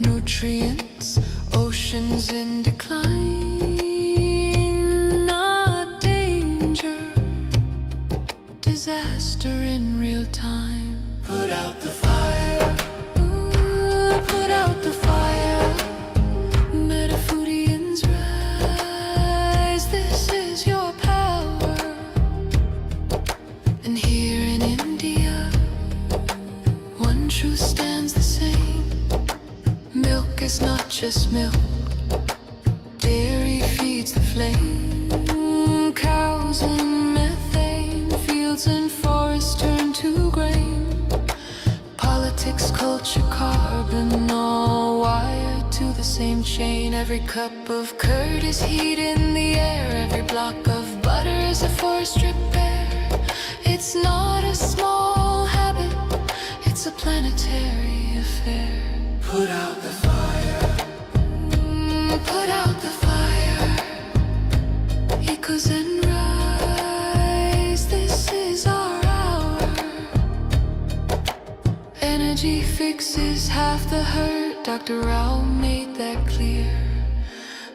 nutrients, oceans in decline, not danger, disaster in real time. Put out the fire, ooh, put out the fire. Metafoodians rise, this is your power. And here in India, one truth stands the same. Milk is not just milk, dairy feeds the flame. Cows and methane, fields and forests turn to grain. Politics, culture, carbon, all wired to the same chain. Every cup of curd is heat in the air, every block of butter is a forest repair. It's not a small habit, it's a planetary affair. Put out the fire, put out the fire. Echoes and rise, this is our hour. Energy fixes half the hurt, Dr. Rao made that clear.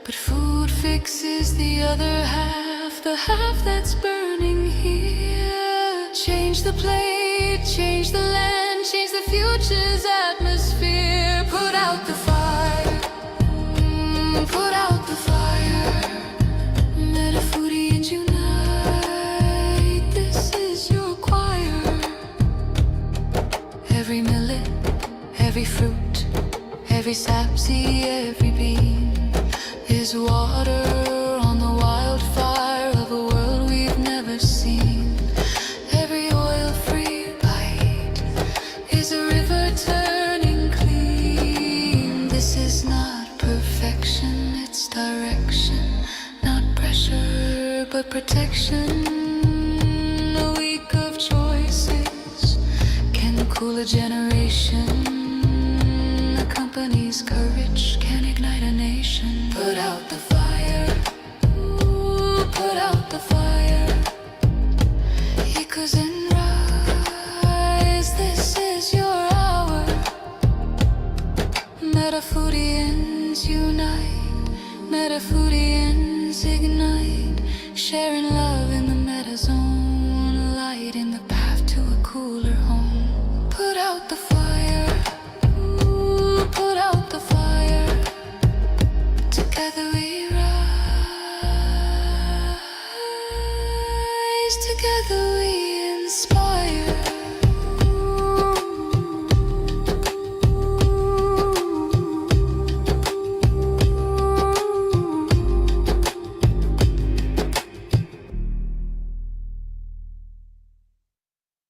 But food fixes the other half, the half that's burning here. Change the plate, change the land, change the future's atmosphere. Put out the fire, put out the fire. Metafoodians unite, this is your choir. Every millet, every fruit, every sapseed, every bean is water on the wildfire of a world we've never seen. Every oil-free bite is a river turning clean. This is not perfection, it's direction. Not pressure, but protection. A week of choices can cool a generation. A company's courage can ignite a nation. Put out the fire, ooh, put out the fire. Echoes and rise, this is your hour. Metafoodians unite, Metafoodians ignite, sharing love in the metazone, light in the path to a cooler home. Put out the fire, ooh, put out the fire. Together we rise, together we inspire.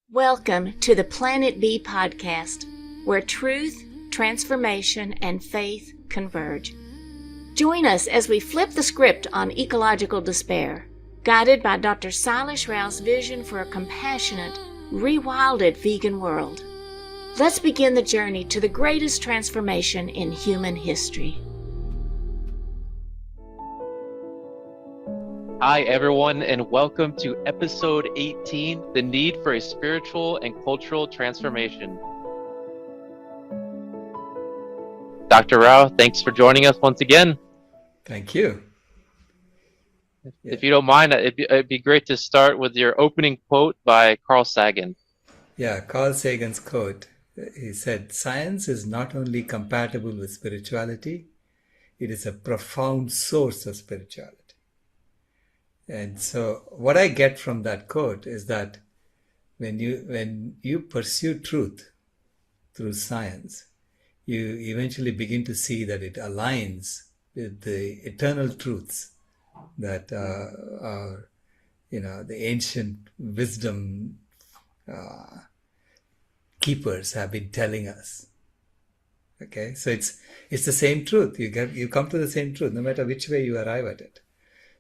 Welcome to the Planet B podcast, where truth, transformation, and faith converge. Join us as we flip the script on ecological despair, guided by Dr. Sailesh Rao's vision for a compassionate, rewilded vegan world. Let's begin the journey to the greatest transformation in human history. Hi, everyone, and welcome to episode 18, The Need for a Spiritual and Cultural Transformation. Dr. Rao, thanks for joining us once again. Thank you. If you don't mind, it'd be great to start with your opening quote by Carl Sagan. Yeah, Carl Sagan's quote. He said, "Science is not only compatible with spirituality, it is a profound source of spirituality." And so what I get from that quote is that when you pursue truth through science, you eventually begin to see that it aligns with the eternal truths that are, the ancient wisdom keepers have been telling us. Okay, so it's the same truth. You come to the same truth, no matter which way you arrive at it.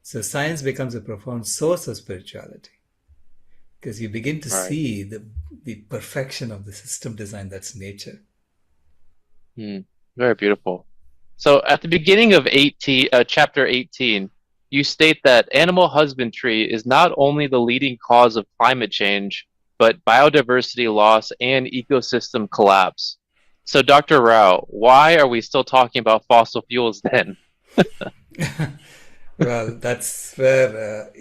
So science becomes a profound source of spirituality because you begin to see the perfection of the system design that's nature. Very beautiful. So at the beginning of chapter 18, you state that animal husbandry is not only the leading cause of climate change, but biodiversity loss and ecosystem collapse. So, Dr. Rao, why are we still talking about fossil fuels then? Well, that's where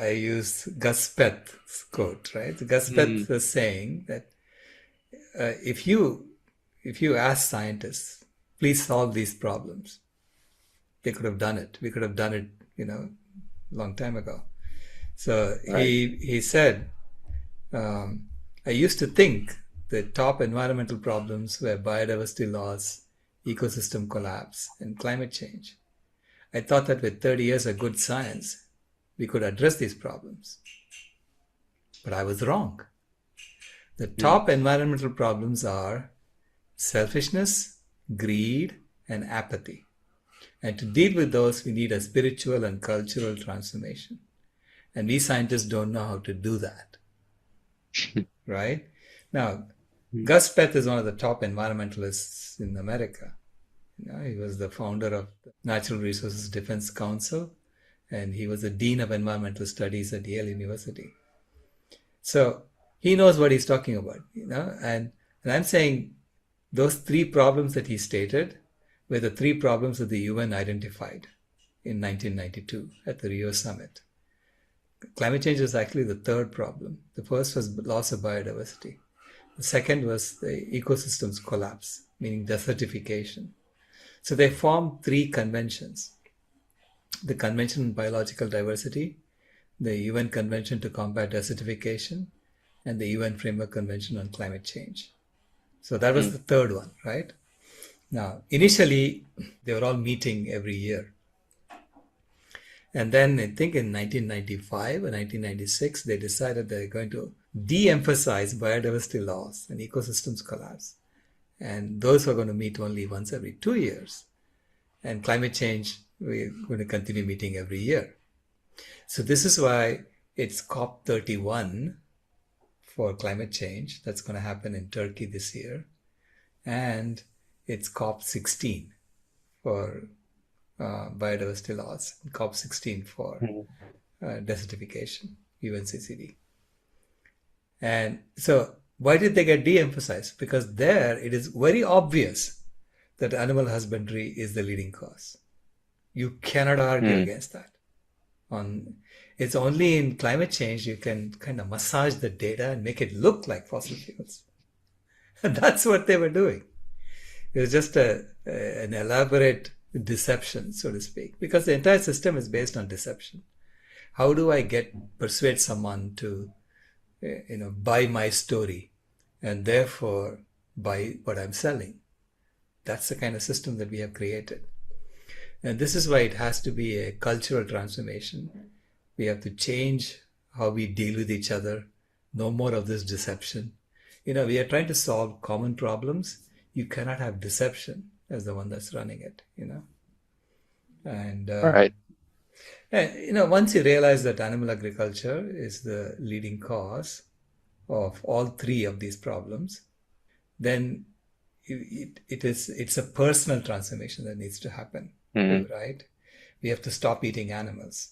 I use Gus Peth's quote, right? Gus Mm, Peth was saying that uh, if you if you ask scientists, please solve these problems, they could have done it. We could have done it, long time ago. So right. he said, I used to think the top environmental problems were biodiversity loss, ecosystem collapse, and climate change. I thought that with 30 years of good science, we could address these problems. But I was wrong. The Mm, top environmental problems are selfishness, greed, and apathy. And to deal with those, we need a spiritual and cultural transformation. And we scientists don't know how to do that, right? Now, mm, Gus Peth is one of the top environmentalists in America. He was the founder of the Natural Resources Defense Council, and he was the Dean of Environmental Studies at Yale University. So he knows what he's talking about, and I'm saying those three problems that he stated were the three problems that the UN identified in 1992 at the Rio Summit. Climate change was actually the third problem. The first was loss of biodiversity. The second was the ecosystems collapse, meaning desertification. So they formed three conventions: the Convention on Biological Diversity, the UN Convention to Combat Desertification, and the UN Framework Convention on Climate Change. So that was mm, the third one, right? Now, initially, they were all meeting every year. And then I think in 1995 or 1996, they decided they're going to de-emphasize biodiversity loss and ecosystems collapse. And those are going to meet only once every 2 years. And climate change, we're going to continue meeting every year. So this is why it's COP31 for climate change. That's going to happen in Turkey this year. And it's COP16 for biodiversity loss, COP16 for mm. desertification, UNCCD. And so why did they get de-emphasized? Because there it is very obvious that animal husbandry is the leading cause. You cannot argue Mm, against that. It's only in climate change you can kind of massage the data and make it look like fossil fuels. And that's what they were doing. It was just an elaborate deception, so to speak, because the entire system is based on deception. How do I persuade someone to, buy my story and therefore buy what I'm selling? That's the kind of system that we have created. And this is why it has to be a cultural transformation. We have to change how we deal with each other. No more of this deception. We are trying to solve common problems. You cannot have deception as the one that's running it, And, all right. once you realize that animal agriculture is the leading cause of all three of these problems, then it's a personal transformation that needs to happen, Mm, right? We have to stop eating animals.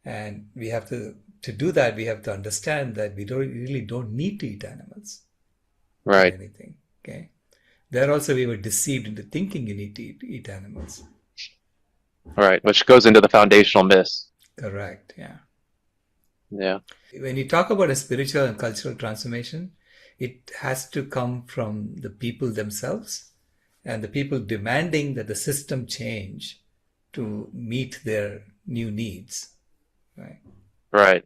And we have to do that, we have to understand that we really don't need to eat animals for right. anything, okay? There also we were deceived into thinking you need to eat animals. All right. Which goes into the foundational myths. Correct, yeah. Yeah. When you talk about a spiritual and cultural transformation, it has to come from the people themselves and the people demanding that the system change to meet their new needs, right? Right.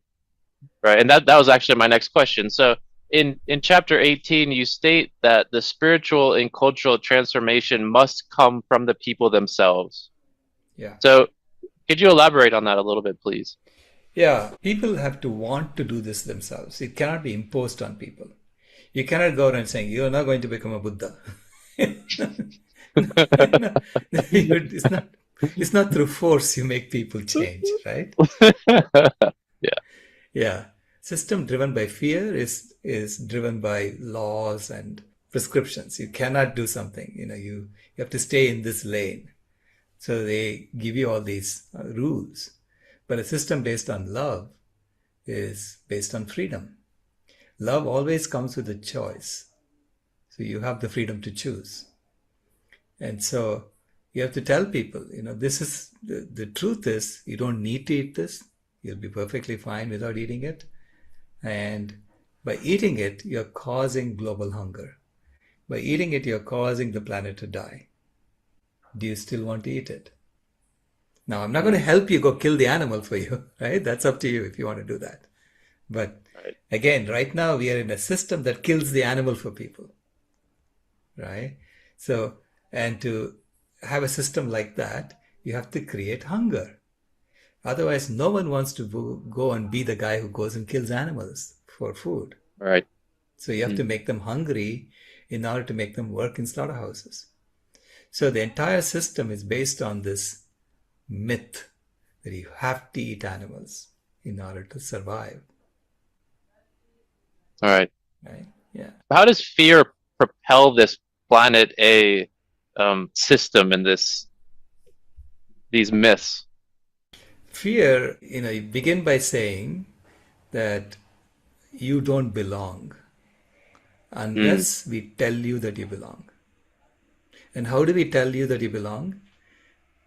Right. And that was actually my next question. So in chapter 18, you state that the spiritual and cultural transformation must come from the people themselves. Yeah. So could you elaborate on that a little bit, please? Yeah, people have to want to do this themselves. It cannot be imposed on people. You cannot go around saying, you're not going to become a Buddha. It's not through force you make people change, right? Yeah. Yeah. System driven by fear is driven by laws and prescriptions. You cannot do something, you have to stay in this lane. So they give you all these rules. But a system based on love is based on freedom. Love always comes with a choice. So you have the freedom to choose. And so you have to tell people, this is the truth is you don't need to eat this. You'll be perfectly fine without eating it. And by eating it, you're causing global hunger. By eating it, you're causing the planet to die. Do you still want to eat it? Now, I'm not going to help you go kill the animal for you, right? That's up to you if you want to do that. But Right. again, right now we are in a system that kills the animal for people, right? So, and to have a system like that, you have to create hunger. Otherwise, no one wants to go and be the guy who goes and kills animals for food. Right. So you have to make them hungry in order to make them work in slaughterhouses. So the entire system is based on this myth that you have to eat animals in order to survive. All right. Right? Yeah. How does fear propel this planet A system and these myths? Fear, you begin by saying that you don't belong unless we tell you that you belong. And how do we tell you that you belong?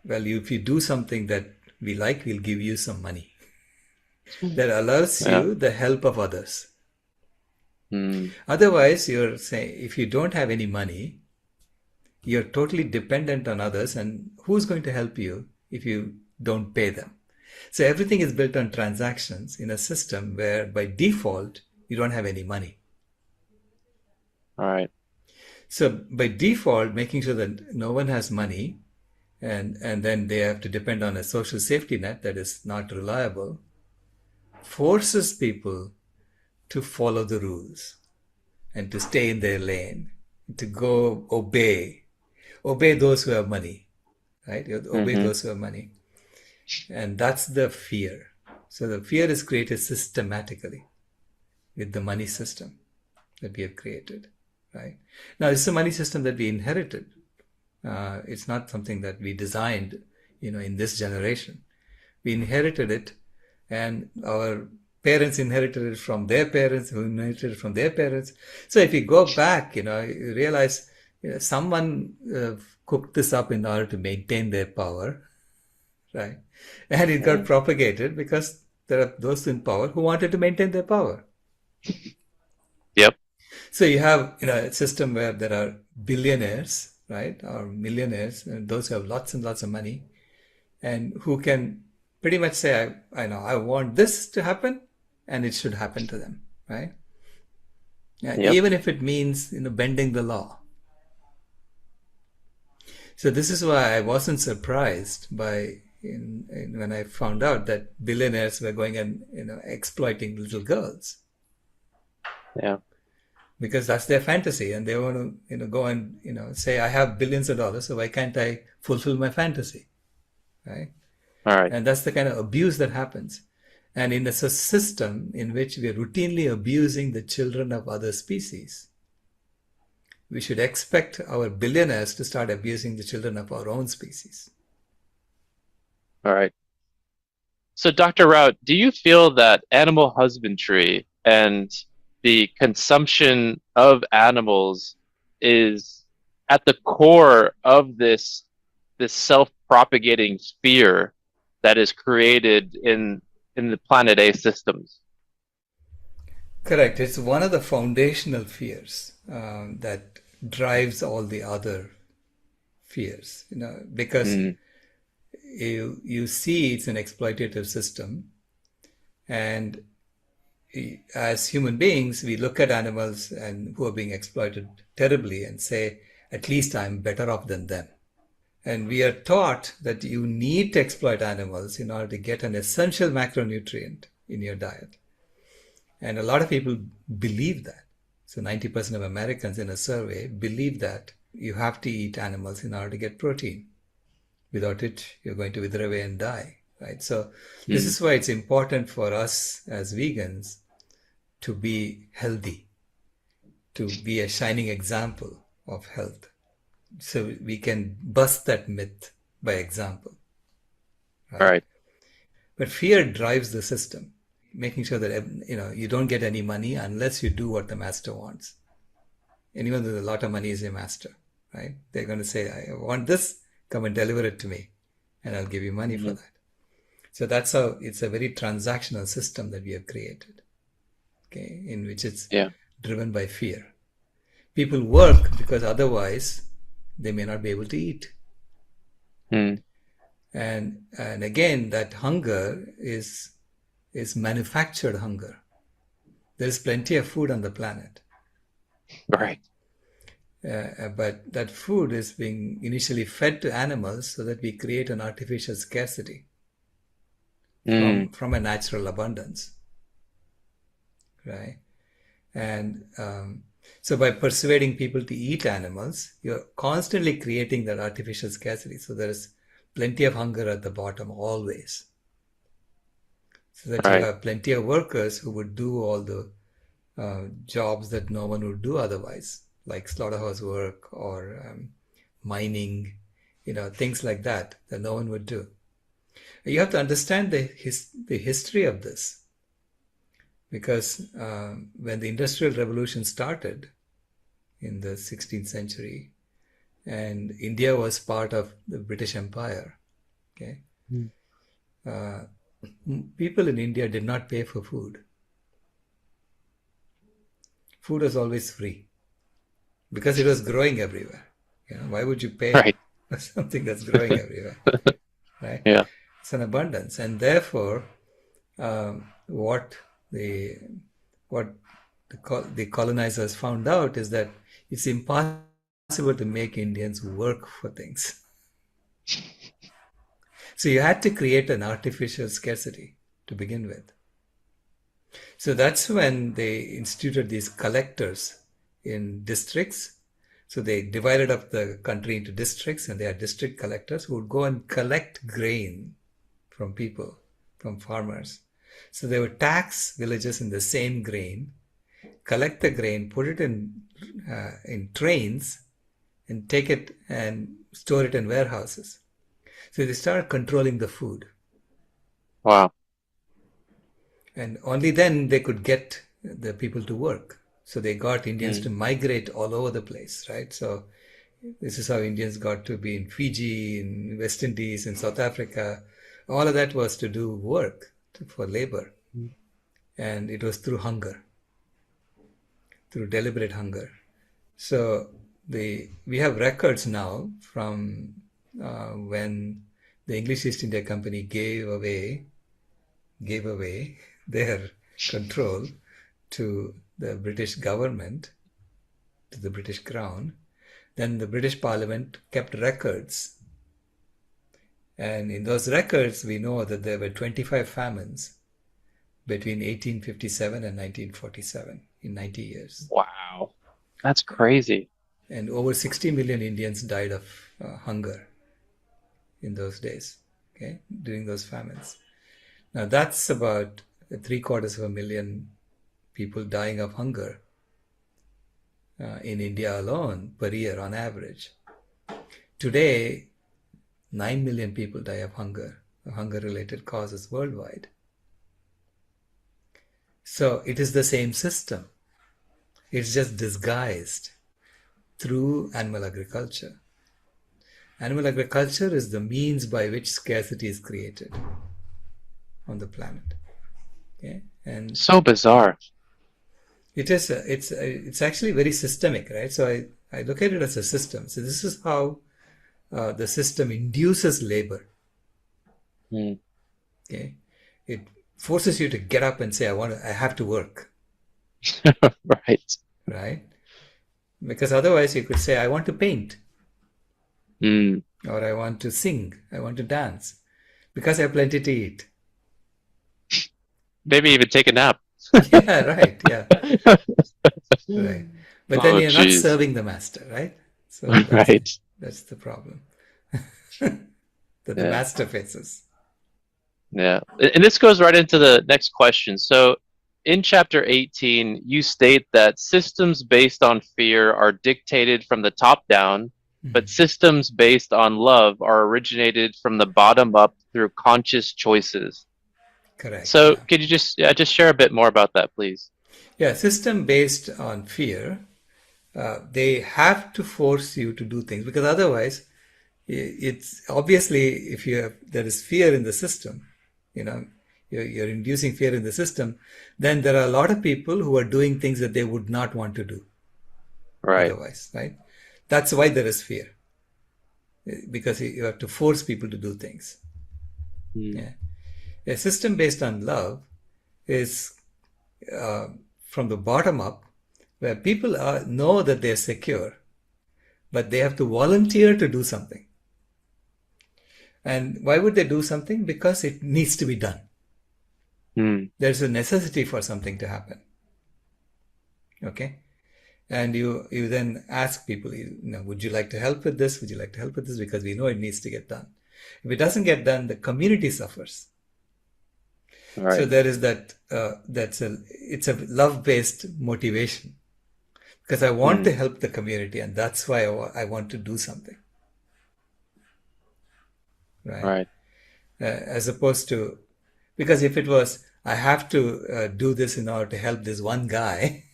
Well, if you do something that we like, we'll give you some money. That allows you the help of others. Otherwise, you're saying if you don't have any money, you're totally dependent on others, and who's going to help you if you don't pay them? So everything is built on transactions in a system where by default, you don't have any money. All right. So by default, making sure that no one has money, and then they have to depend on a social safety net that is not reliable, forces people to follow the rules and to stay in their lane, to go obey those who have money, right? Obey those who have money. And that's the fear. So the fear is created systematically with the money system that we have created, right? Now, this is a money system that we inherited. It's not something that we designed, in this generation. We inherited it, and our parents inherited it from their parents, who inherited it from their parents. So if you go back, you realize someone cooked this up in order to maintain their power, right? And it got propagated because there are those in power who wanted to maintain their power. Yep. So you have a system where there are billionaires, right, or millionaires, and those who have lots and lots of money, and who can pretty much say, I want this to happen, and it should happen to them, right? Yep. Even if it means bending the law. So this is why I wasn't surprised by when I found out that billionaires were going and exploiting little girls. Yeah. Because that's their fantasy, and they want to go and say, I have billions of dollars, so why can't I fulfill my fantasy, right? All right. And that's the kind of abuse that happens. And in a system in which we are routinely abusing the children of other species, we should expect our billionaires to start abusing the children of our own species. All right. So, Dr. Rao, do you feel that animal husbandry and the consumption of animals is at the core of this self-propagating fear that is created in the Planet A systems? Correct. It's one of the foundational fears that drives all the other fears, because you see it's an exploitative system, and as human beings, we look at animals and who are being exploited terribly and say, at least I'm better off than them. And we are taught that you need to exploit animals in order to get an essential macronutrient in your diet. And a lot of people believe that. So 90% of Americans in a survey believe that you have to eat animals in order to get protein. Without it, you're going to wither away and die, right? So this is why it's important for us as vegans to be healthy, to be a shining example of health. So we can bust that myth by example. All right. But fear drives the system, making sure that you don't get any money unless you do what the master wants. Anyone with a lot of money is a master, right? They're going to say, I want this, come and deliver it to me, and I'll give you money for that. So that's how it's a very transactional system that we have created, okay, in which it's driven by fear. People work because otherwise they may not be able to eat. And again, that hunger is manufactured hunger. There's plenty of food on the planet. Right. But that food is being initially fed to animals so that we create an artificial scarcity from a natural abundance. Right? And so by persuading people to eat animals, you're constantly creating that artificial scarcity. So there is plenty of hunger at the bottom always. So that you have plenty of workers who would do all the jobs that no one would do otherwise, like slaughterhouse work or mining, things like that no one would do. You have to understand the history of this, because when the Industrial Revolution started in the 16th century, and India was part of the British Empire, okay, people in India did not pay for food. Food was always free because it was growing everywhere. Why would you pay for something that's growing everywhere? Right? Yeah. It's an abundance, and therefore, what the colonizers found out is that it's impossible to make Indians work for things. So you had to create an artificial scarcity to begin with. So that's when they instituted these collectors in districts. So they divided up the country into districts, and they are district collectors who would go and collect grain from people, from farmers. So they would tax villages in the same grain, collect the grain, put it in trains, and take it and store it in warehouses. So they started controlling the food. Wow. And only then they could get the people to work. So they got Indians to migrate all over the place, right? So this is how Indians got to be in Fiji, in West Indies, in South Africa. All of that was to do work, for labor. And it was through hunger, through deliberate hunger. So we have records now from when the English East India Company gave away their control to the British government, to the British Crown. Then the British Parliament kept records. And in those records, we know that there were 25 famines between 1857 and 1947, in 90 years. Wow. That's crazy. And over 60 million Indians died of hunger in those days, okay, during those famines. Now that's about 750,000 people dying of hunger in India alone per year on average. Today, 9 million people die of hunger-related causes worldwide. So it is the same system. It's just disguised through animal agriculture. Animal agriculture is the means by which scarcity is created on the planet. Okay? And so bizarre. It is. It's actually very systemic, right? So I look at it as a system. So this is how the system induces labor. Okay, it forces you to get up and say, I have to work. Right? Because otherwise you could say, I want to paint. Or I want to sing. I want to dance. Because I have plenty to eat. Maybe even take a nap. Yeah, right. Yeah. Right. But then you're not serving the master, right? So that's the problem that the master faces. Yeah. And this goes right into the next question. So in chapter 18, you state that systems based on fear are dictated from the top down, but systems based on love are originated from the bottom up through conscious choices. Correct. So could you just share a bit more about that, please? Yeah, system based on fear they have to force you to do things, because otherwise, it's obviously, if there is fear in the system, you know, you're inducing fear in the system, then there are a lot of people who are doing things that they would not want to do Right. otherwise, right? That's why there is fear, because you have to force people to do things. Yeah. A system based on love is from the bottom up, where people know that they're secure, but they have to volunteer to do something. And why would they do something? Because it needs to be done. There's a necessity for something to happen. Okay? And you then ask people, would you like to help with this? Would you like to help with this? Because we know it needs to get done. If it doesn't get done, the community suffers. Right. So there is that, it's a love-based motivation. Because I want to help the community, and that's why I want to do something. Right? As opposed to, because if it was, I have to do this in order to help this one guy,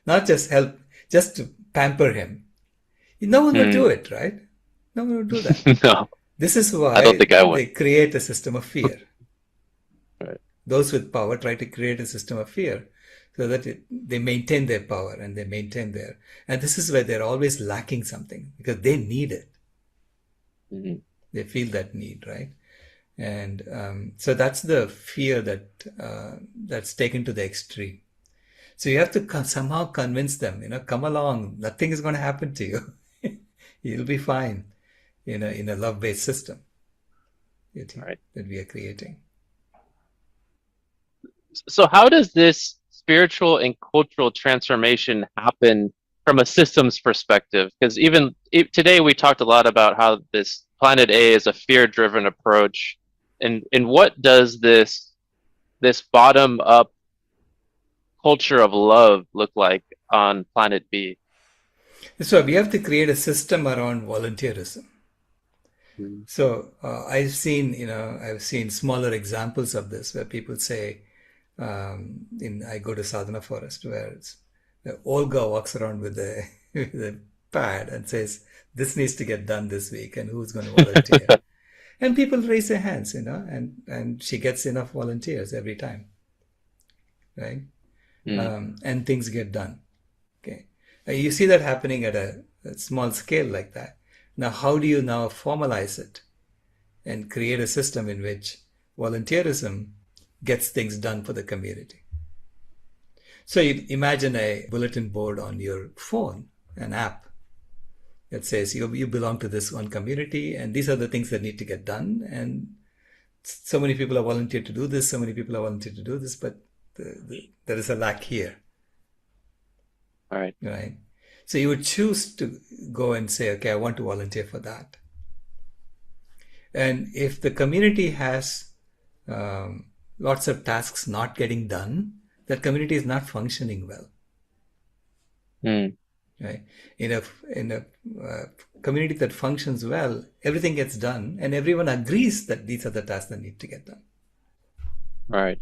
not just help, just to pamper him, no one would do it, right? No one would do that. No. This is why I don't think I would. they create a system of fear. Right. Those with power try to create a system of fear so that they maintain their power and they maintain and this is where they're always lacking something, because they need it. They feel that need, right? And so that's the fear that's taken to the extreme. So you have to somehow convince them, come along, nothing is going to happen to you. You'll be fine in a love-based system that we are creating. So how does this spiritual and cultural transformation happen from a systems perspective? Because even today we talked a lot about how this Planet A is a fear-driven approach. And what does this bottom-up culture of love look like on Planet B? So we have to create a system around volunteerism. So I've seen smaller examples of this where people say, I go to Sadhana Forest, where Olga walks around with a pad and says, this needs to get done this week, and who's going to volunteer? And people raise their hands, and she gets enough volunteers every time, right? And things get done. Okay, you see that happening at a small scale like that. Now, how do you now formalize it and create a system in which volunteerism gets things done for the community? So you imagine a bulletin board on your phone, an app that says you belong to this one community, and these are the things that need to get done, and so many people are volunteered to do this, so many people are volunteered to do this, but there is a lack here. All right. Right. So you would choose to go and say, okay, I want to volunteer for that. And if the community has lots of tasks not getting done, that community is not functioning well. Right? In a community that functions well, everything gets done, and everyone agrees that these are the tasks that need to get done. Right.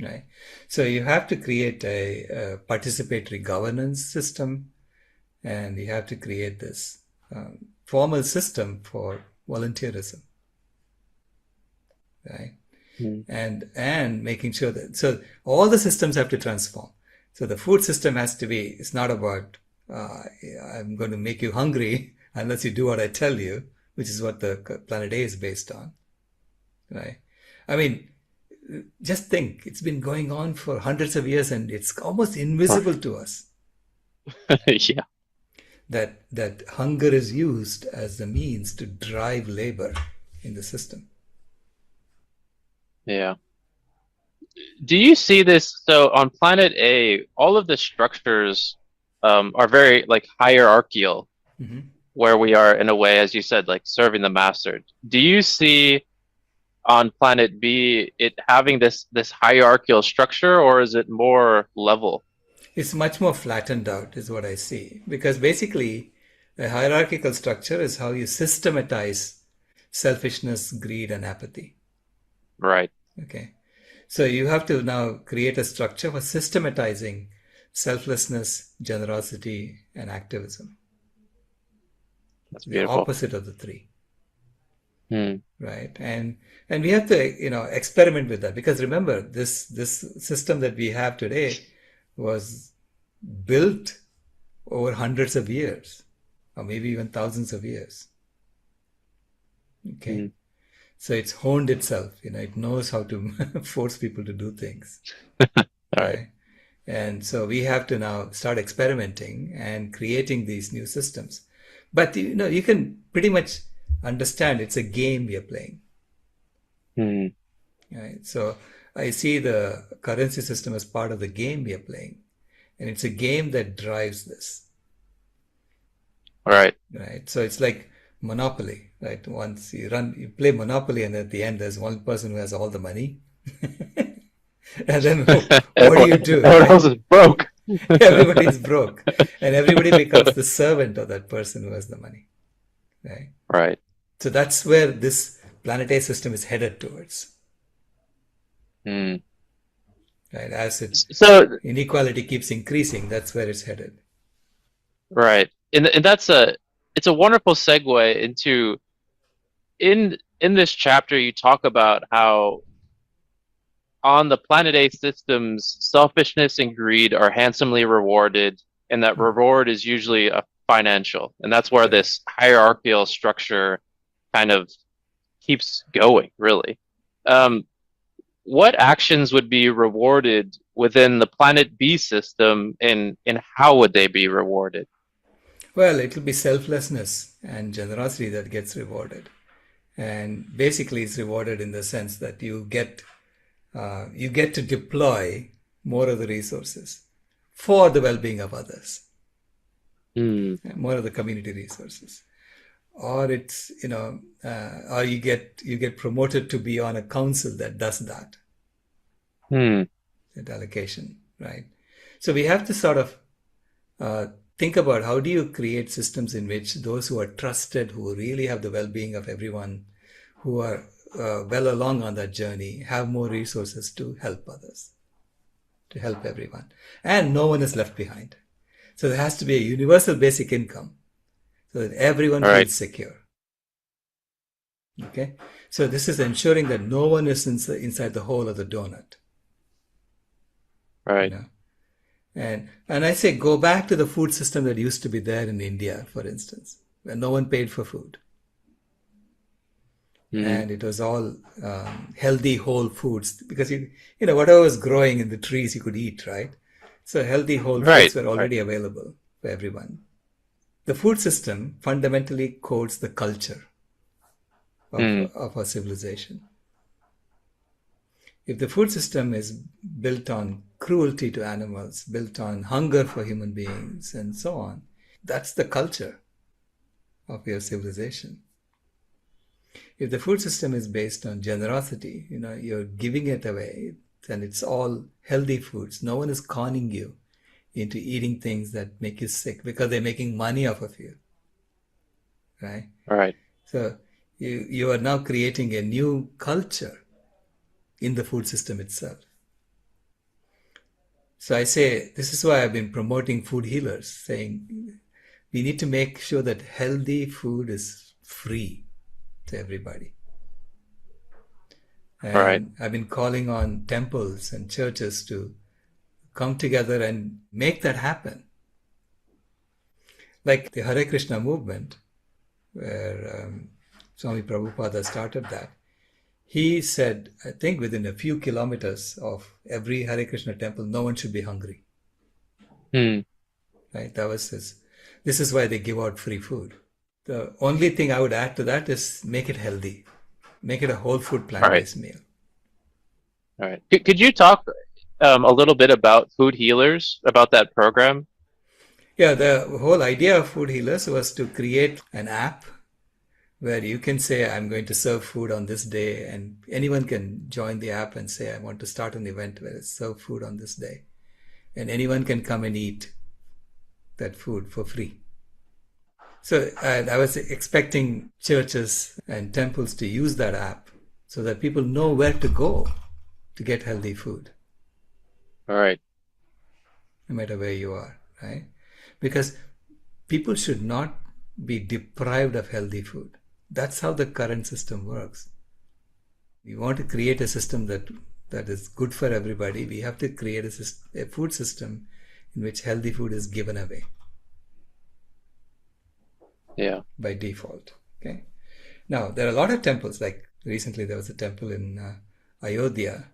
Right. So you have to create a participatory governance system, and you have to create this formal system for volunteerism. Right. And making sure that, so all the systems have to transform. So the food system has to be, it's not about, I'm going to make you hungry unless you do what I tell you, which is what the Planet A is based on. Right. I mean, just think, it's been going on for hundreds of years and it's almost invisible to us. Yeah. That hunger is used as the means to drive labor in the system. Yeah. Do you see this? So on Planet A, all of the structures are very hierarchical, where we are in a way, as you said, like serving the master. Do you see on Planet B it having this hierarchical structure, or is it more level? It's much more flattened out, is what I see. Because basically, a hierarchical structure is how you systematize selfishness, greed, and apathy. Right. Okay. So you have to now create a structure for systematizing selflessness, generosity, and activism. That's The beautiful. opposite of the three. Hmm. Right, and we have to experiment with that, because remember, this system that we have today was built over hundreds of years, or maybe even thousands of years. Okay, Hmm. so it's honed itself. It knows how to force people to do things. All right. Right, and so we have to now start experimenting and creating these new systems. But you can pretty much understand it's a game we are playing. Hmm. Right? So I see the currency system as part of the game we are playing, and it's a game that drives this. All right. Right? So it's like Monopoly, right? Once you play Monopoly, and at the end there's one person who has all the money, and then what do you do? Everyone Right? else is broke. Everybody's broke, and everybody becomes the servant of that person who has the money. Right? Right. So that's where this planetary system is headed towards. Hmm. Right? As So inequality keeps increasing, that's where it's headed. right, and it's a wonderful segue into in this chapter you talk about how on the Planet A systems, selfishness and greed are handsomely rewarded, and that reward is usually a financial, and that's where this hierarchical structure kind of keeps going, really. What actions would be rewarded within the Planet B system, and how would they be rewarded? Well, it will be selflessness and generosity that gets rewarded. And basically, it's rewarded in the sense that you get to deploy more of the resources for the well-being of others, Hmm. more of the community resources. Or it's or you get promoted to be on a council that does that. Hmm. That allocation, right? So we have to sort of think about, how do you create systems in which those who are trusted, who really have the well-being of everyone, who are well along on that journey, have more resources to help others, to help everyone, and no one is left behind. So there has to be a universal basic income so that everyone All right. feels secure. Okay, so this is ensuring that no one is inside the hole of the donut. Right. And I say, go back to the food system that used to be there in India, for instance, where no one paid for food. Hmm. And it was all healthy, whole foods, because whatever was growing in the trees you could eat, right? So healthy, whole Right. foods were already available for everyone. The food system fundamentally codes the culture of our civilization. If the food system is built on cruelty to animals, built on hunger for human beings, and so on, that's the culture of your civilization. If the food system is based on generosity, you're giving it away, and it's all healthy foods. No one is conning you into eating things that make you sick because they're making money off of you, right? All right. So you are now creating a new culture in the food system itself. So I say, this is why I've been promoting food healers, saying we need to make sure that healthy food is free to everybody. And All right. I've been calling on temples and churches to come together and make that happen. Like the Hare Krishna movement, where Swami Prabhupada started that. He said, I think within a few kilometers of every Hare Krishna temple, no one should be hungry. Hmm. Right? That was his. This is why they give out free food. The only thing I would add to that is make it healthy. Make it a whole food plant-based meal. All right. Could you talk a little bit about food healers, about that program? Yeah, the whole idea of food healers was to create an app where you can say, I'm going to serve food on this day, and anyone can join the app and say, I want to start an event where it's serve food on this day. And anyone can come and eat that food for free. So I was expecting churches and temples to use that app so that people know where to go to get healthy food. All right. no matter where you are, right? Because people should not be deprived of healthy food. That's how the current system works. We want to create a system that is good for everybody. We have to create a food system in which healthy food is given away. Yeah. By default. Okay. Now, there are a lot of temples, like recently there was a temple in Ayodhya,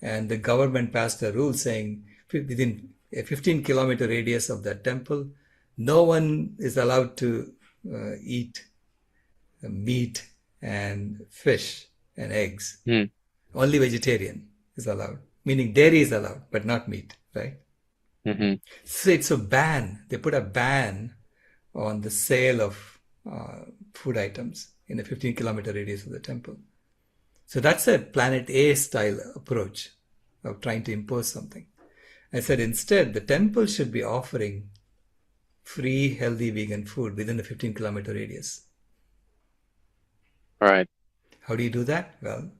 and the government passed a rule saying within a 15-kilometer radius of that temple, no one is allowed to eat meat and fish and eggs. Only vegetarian is allowed, meaning dairy is allowed, but not meat, right? Mm-hmm. So it's a ban. They put a ban on the sale of food items in a 15-kilometer radius of the temple. So that's a Planet A style approach of trying to impose something. I said instead, the temple should be offering free, healthy vegan food within a 15-kilometer radius. Right. How do you do that? Well,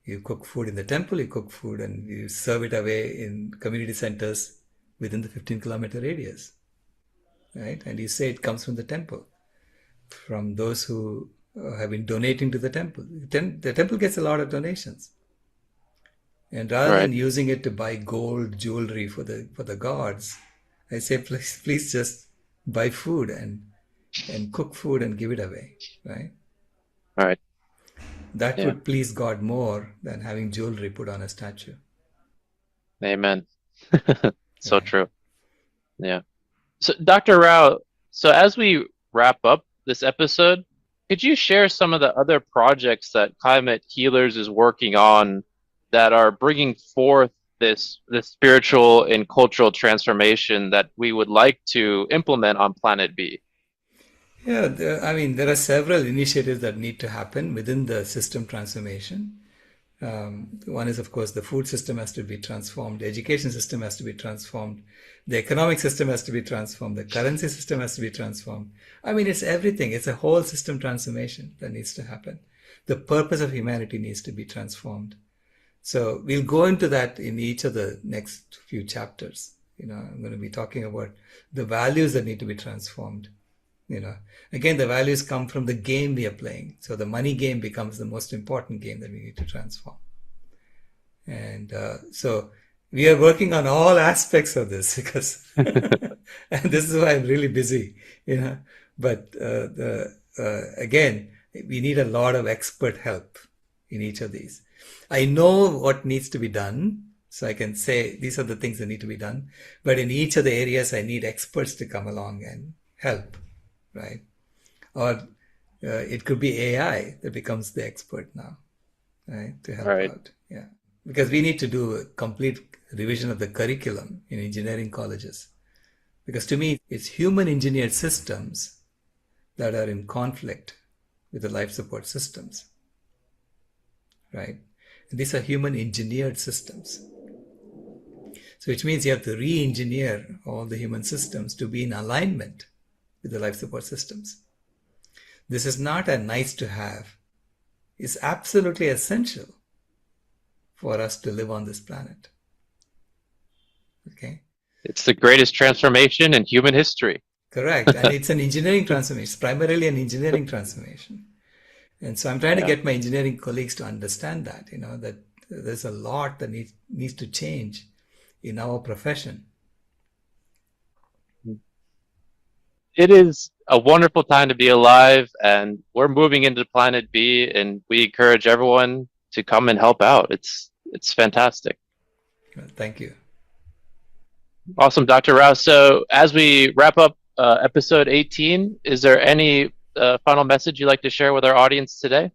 you cook food in the temple, you cook food and you serve it away in community centers within the 15-kilometer radius. Right? And you say it comes from the temple, from those who have been donating to the temple. The temple gets a lot of donations. And rather than using it to buy gold jewelry for the gods, I say, please just buy food and cook food and give it away, right? Right. That would please God more than having jewelry put on a statue. Amen. So true. Yeah. So, Dr. Rao, so as we wrap up this episode, could you share some of the other projects that Climate Healers is working on that are bringing forth this spiritual and cultural transformation that we would like to implement on Planet B? Yeah, there are several initiatives that need to happen within the system transformation. One is, of course, the food system has to be transformed, the education system has to be transformed, the economic system has to be transformed, the currency system has to be transformed. It's everything. It's a whole system transformation that needs to happen. The purpose of humanity needs to be transformed. So we'll go into that in each of the next few chapters. I'm going to be talking about the values that need to be transformed. Again, the values come from the game we are playing. So the money game becomes the most important game that we need to transform. And so we are working on all aspects of this because, and this is why I'm really busy, But again, we need a lot of expert help in each of these. I know what needs to be done. So I can say these are the things that need to be done. But in each of the areas, I need experts to come along and help. Right? Or it could be AI that becomes the expert now, right? To help out. Yeah. Because we need to do a complete revision of the curriculum in engineering colleges. Because to me, it's human engineered systems that are in conflict with the life support systems. Right? And these are human engineered systems. So which means you have to re-engineer all the human systems to be in alignment with the life support systems. This is not a nice to have. It's absolutely essential for us to live on this planet. Okay? It's the greatest transformation in human history. Correct. And it's an engineering transformation. It's primarily an engineering transformation. And so I'm trying to get my engineering colleagues to understand that, that there's a lot that needs to change in our profession. It is a wonderful time to be alive, and we're moving into Planet B, and we encourage everyone to come and help out. It's fantastic. Thank you. Awesome, Dr. Rao. So as we wrap up episode 18, is there any final message you'd like to share with our audience today?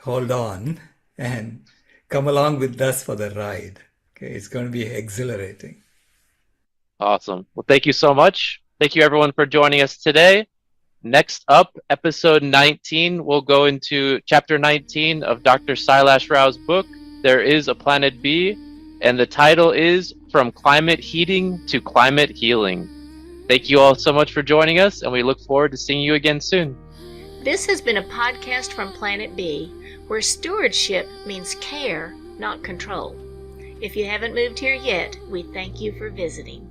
Hold on and come along with us for the ride. Okay, it's going to be exhilarating. Awesome. Well, thank you so much. Thank you, everyone, for joining us today. Next up, episode 19, we'll go into chapter 19 of Dr. Sailesh Rao's book, There is a Planet B, and the title is From Climate Heating to Climate Healing. Thank you all so much for joining us, and we look forward to seeing you again soon. This has been a podcast from Planet B, where stewardship means care, not control. If you haven't moved here yet, we thank you for visiting.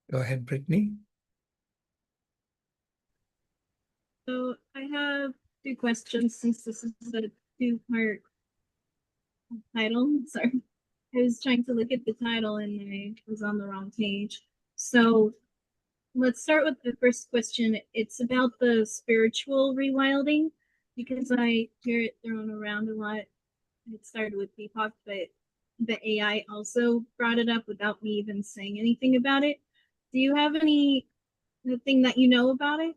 Go ahead, Brittany. So I have two questions since this is a two-part title. Sorry. I was trying to look at the title and I was on the wrong page. So let's start with the first question. It's about the spiritual rewilding because I hear it thrown around a lot. It started with VCOP, but the AI also brought it up without me even saying anything about it. Do you have anything that you know about it?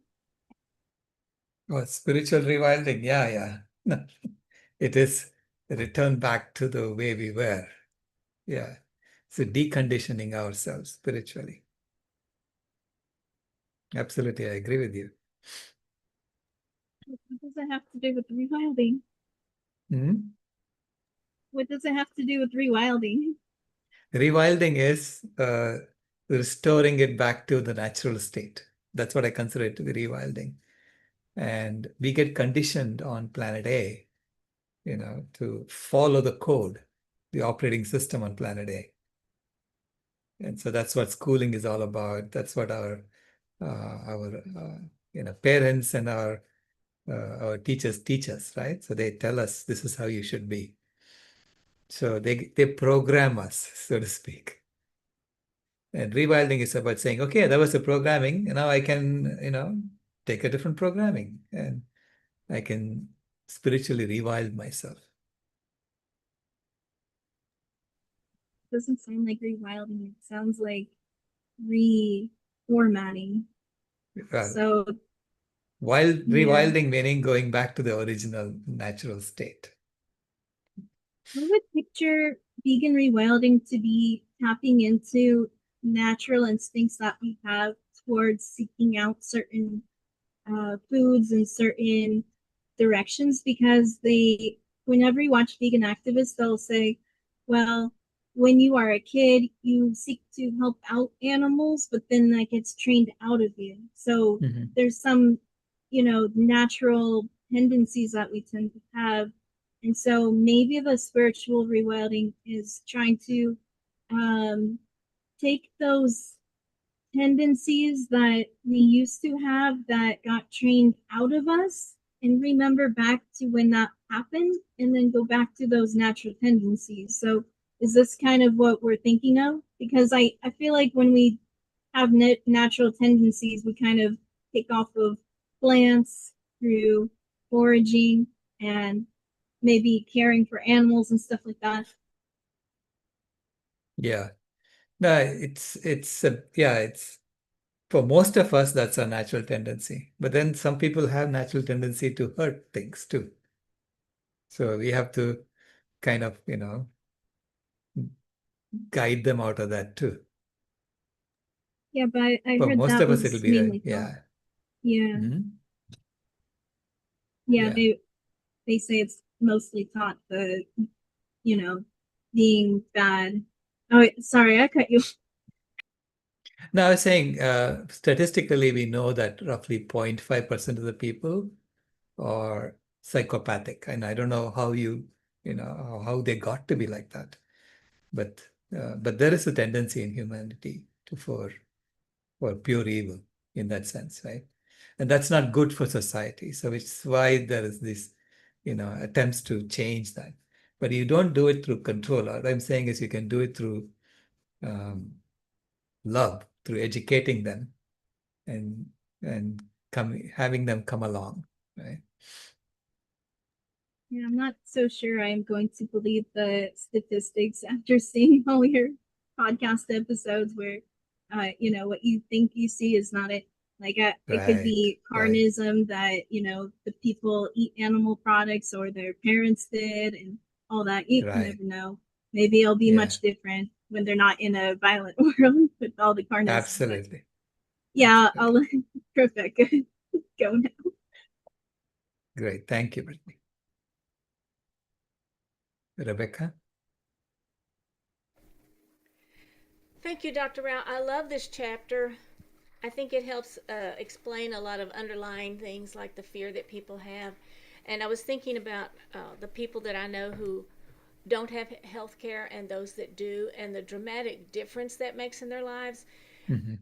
Oh, spiritual rewilding. Yeah, yeah. No, it is a return back to the way we were. Yeah. So deconditioning ourselves spiritually. Absolutely, I agree with you. What does it have to do with rewilding? Hmm? What does it have to do with rewilding? Rewilding is restoring it back to the natural state. That's what I consider it to be rewilding. And we get conditioned on planet A, to follow the code, the operating system on planet A. And so that's what schooling is all about. That's what our parents and our teachers teach us, right? So they tell us this is how you should be. So they program us, so to speak. And rewilding is about saying, okay, that was the programming, and now I can, take a different programming and I can spiritually rewild myself. Doesn't sound like rewilding. It sounds like reformatting. Well, So while yeah, rewilding meaning going back to the original natural state. I would picture vegan rewilding to be tapping into natural instincts that we have towards seeking out certain foods in certain directions because whenever you watch vegan activists, they'll say, well, when you are a kid, you seek to help out animals, but then that gets trained out of you. So there's some, natural tendencies that we tend to have. And so maybe the spiritual rewilding is trying to take those tendencies that we used to have that got trained out of us and remember back to when that happened and then go back to those natural tendencies. So is this kind of what we're thinking of? Because I feel like when we have natural tendencies, we kind of take off of plants through foraging and maybe caring for animals and stuff like that. Yeah. No, it's for most of us, that's a natural tendency. But then some people have natural tendency to hurt things too. So we have to kind of, guide them out of that too. Yeah, but I For heard most that of us, it'll was be mainly yeah. thought. Yeah. Mhm. Yeah, Yeah. they say it's mostly taught the, being bad. Oh, wait, sorry, I cut you. Now, I was saying, statistically, we know that roughly 0.5% of the people are psychopathic. And I don't know how they got to be like that. But there is a tendency in humanity for pure evil in that sense, right? And that's not good for society. So it's why there is this, attempts to change that. But you don't do it through control. What I'm saying is you can do it through um, love, through educating them and having them come along, right? Yeah, I'm not so sure I'm going to believe the statistics after seeing all your podcast episodes where, what you think you see is not it. Like, it could Right, be right, carnism that, the people eat animal products or their parents did and all that. You right. never know. Maybe it'll be Yeah, much different when they're not in a violent world with all the carnism. But absolutely. yeah, Absolutely. I'll perfect. Go now. Great. Thank you, Brittany. Rebecca? Thank you, Dr. Rao. I love this chapter. I think it helps explain a lot of underlying things like the fear that people have. And I was thinking about the people that I know who don't have health care and those that do, and the dramatic difference that makes in their lives. Mhm.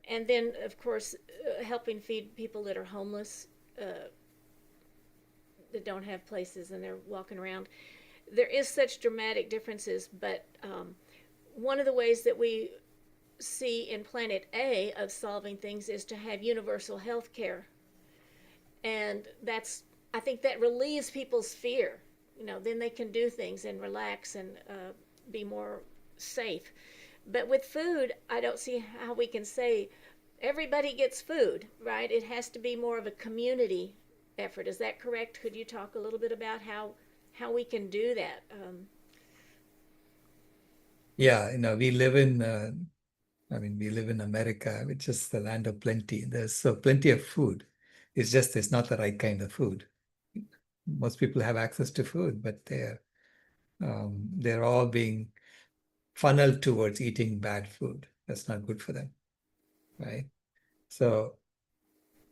And then, of course, helping feed people that are homeless, that don't have places and they're walking around. There is such dramatic differences, but one of the ways that we see in Planet A of solving things is to have universal health care. And that's, I think that relieves people's fear. Then they can do things and relax and be more safe. But with food, I don't see how we can say everybody gets food, right? It has to be more of a community effort. Is that correct? Could you talk a little bit about how we can do that? Yeah, we live in, we live in America, which is the land of plenty. There's so plenty of food. It's not the right kind of food. Most people have access to food, but they're all being funneled towards eating bad food. That's not good for them, right? So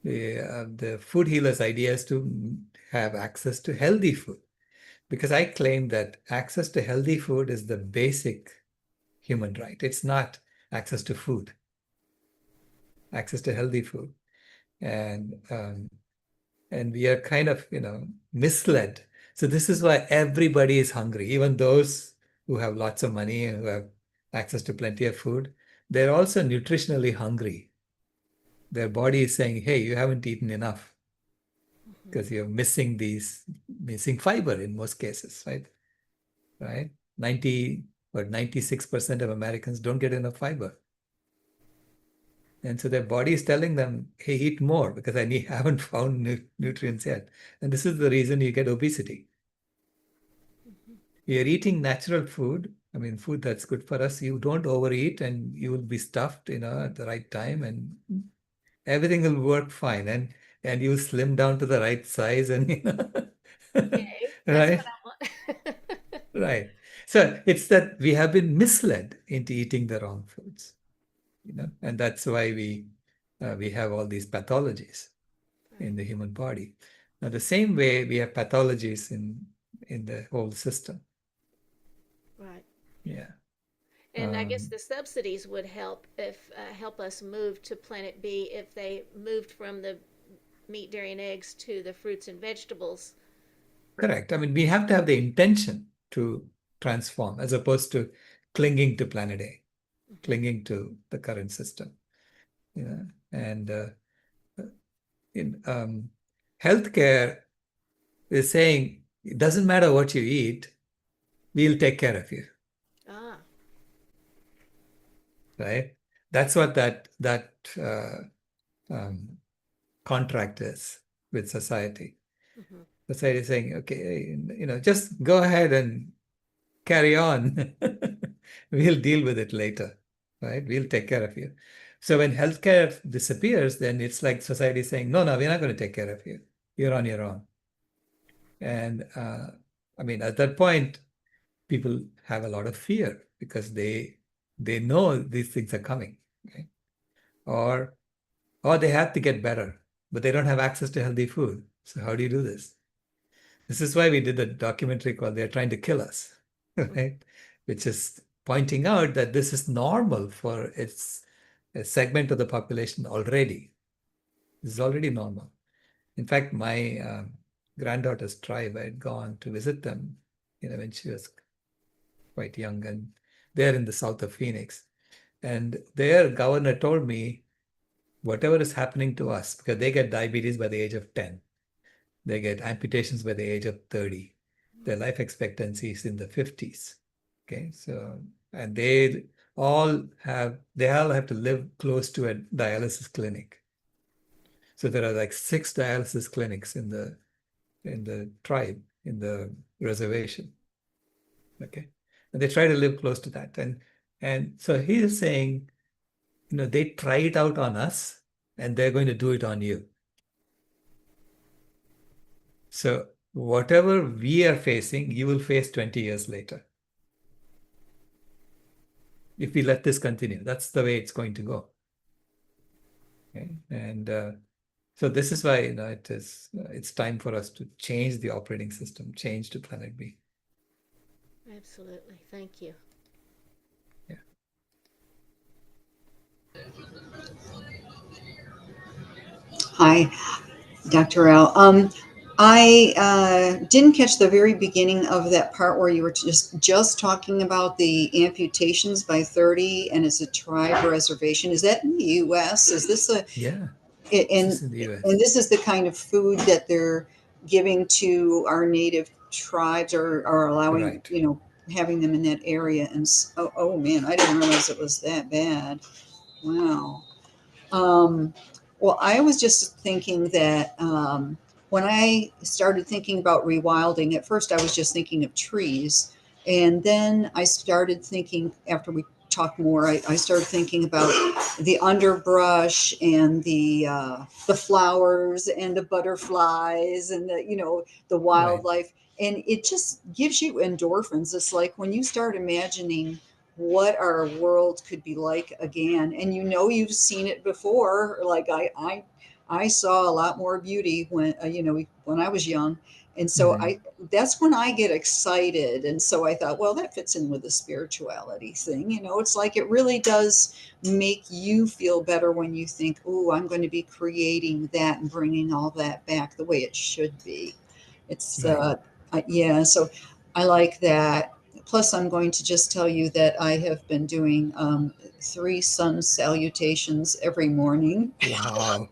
the food healers' idea is to have access to healthy food, because I claim that access to healthy food is the basic human right. It's not access to food, access to healthy food. And we are kind of, misled. So this is why everybody is hungry, even those who have lots of money and who have access to plenty of food. They're also nutritionally hungry. Their body is saying, hey, you haven't eaten enough because you're missing fiber in most cases, right? Right? 96% of Americans don't get enough fiber. And so their body is telling them, hey, eat more because I haven't found nutrients yet. And this is the reason you get obesity. You're eating natural food, food that's good for us. You don't overeat and you will be stuffed, at the right time, and everything will work fine. And you'll slim down to the right size and, Yay, that's right? what I want. Right. So it's that we have been misled into eating the wrong foods, and that's why we have all these pathologies in the human body. Now, the same way we have pathologies in the whole system. Right. Yeah. And I guess the subsidies would help help us move to Planet B if they moved from the meat, dairy, and eggs to the fruits and vegetables. Correct. We have to have the intention to transform as opposed to clinging to Planet A, clinging to the current system. And in healthcare is saying it doesn't matter what you eat, we'll take care of you. Ah. Right? That's what that contract is with society. Mm-hmm. Society is saying, okay, just go ahead and carry on. We'll deal with it later, right? We'll take care of you. So when healthcare disappears, then it's like society saying, no, we're not going to take care of you. You're on your own. And at that point, people have a lot of fear because they know these things are coming, right? Or they have to get better, but they don't have access to healthy food. So how do you do this? This is why we did a documentary called They're Trying to Kill Us, right? Which is pointing out that this is normal for a segment of the population already. This is already normal. In fact, my granddaughter's tribe, I had gone to visit them, when she was quite young, and they're in the south of Phoenix. And their governor told me, whatever is happening to us, because they get diabetes by the age of 10, they get amputations by the age of 30. Their life expectancy is in the 50s. Okay, so, and they all have to live close to a dialysis clinic. So there are like 6 dialysis clinics in the tribe, in the reservation. Okay, and they try to live close to that. And so he is saying, they try it out on us, and they're going to do it on you. So whatever we are facing, you will face 20 years later. If we let this continue, that's the way it's going to go. Okay? And so this is why it's time for us to change the operating system, change to Planet B. Absolutely. Thank you. Yeah. Hi, Dr. Rao. I didn't catch the very beginning of that part where you were just talking about the amputations by 30, and it's a tribe reservation. Is that in the U.S.? Is this a Yeah. and This is in the US. and this is the kind of food that they're giving to our native tribes, or are allowing, Right. having them in that area? And oh man, I didn't realize it was that bad. Wow. Well, I was just thinking that when I started thinking about rewilding, at first I was just thinking of trees. And then I started thinking, after we talked more, I started thinking about the underbrush and the flowers and the butterflies and the wildlife. And it just gives you endorphins. It's like when you start imagining what our world could be like again, and you've seen it before. Like I saw a lot more beauty when when I was young, and so that's when I get excited. And so I thought, well, that fits in with the spirituality thing. It's like it really does make you feel better when you think, oh, I'm going to be creating that and bringing all that back the way it should be. It's yeah, so I like that. Plus, I'm going to just tell you that I have been doing 3 sun salutations every morning. Wow.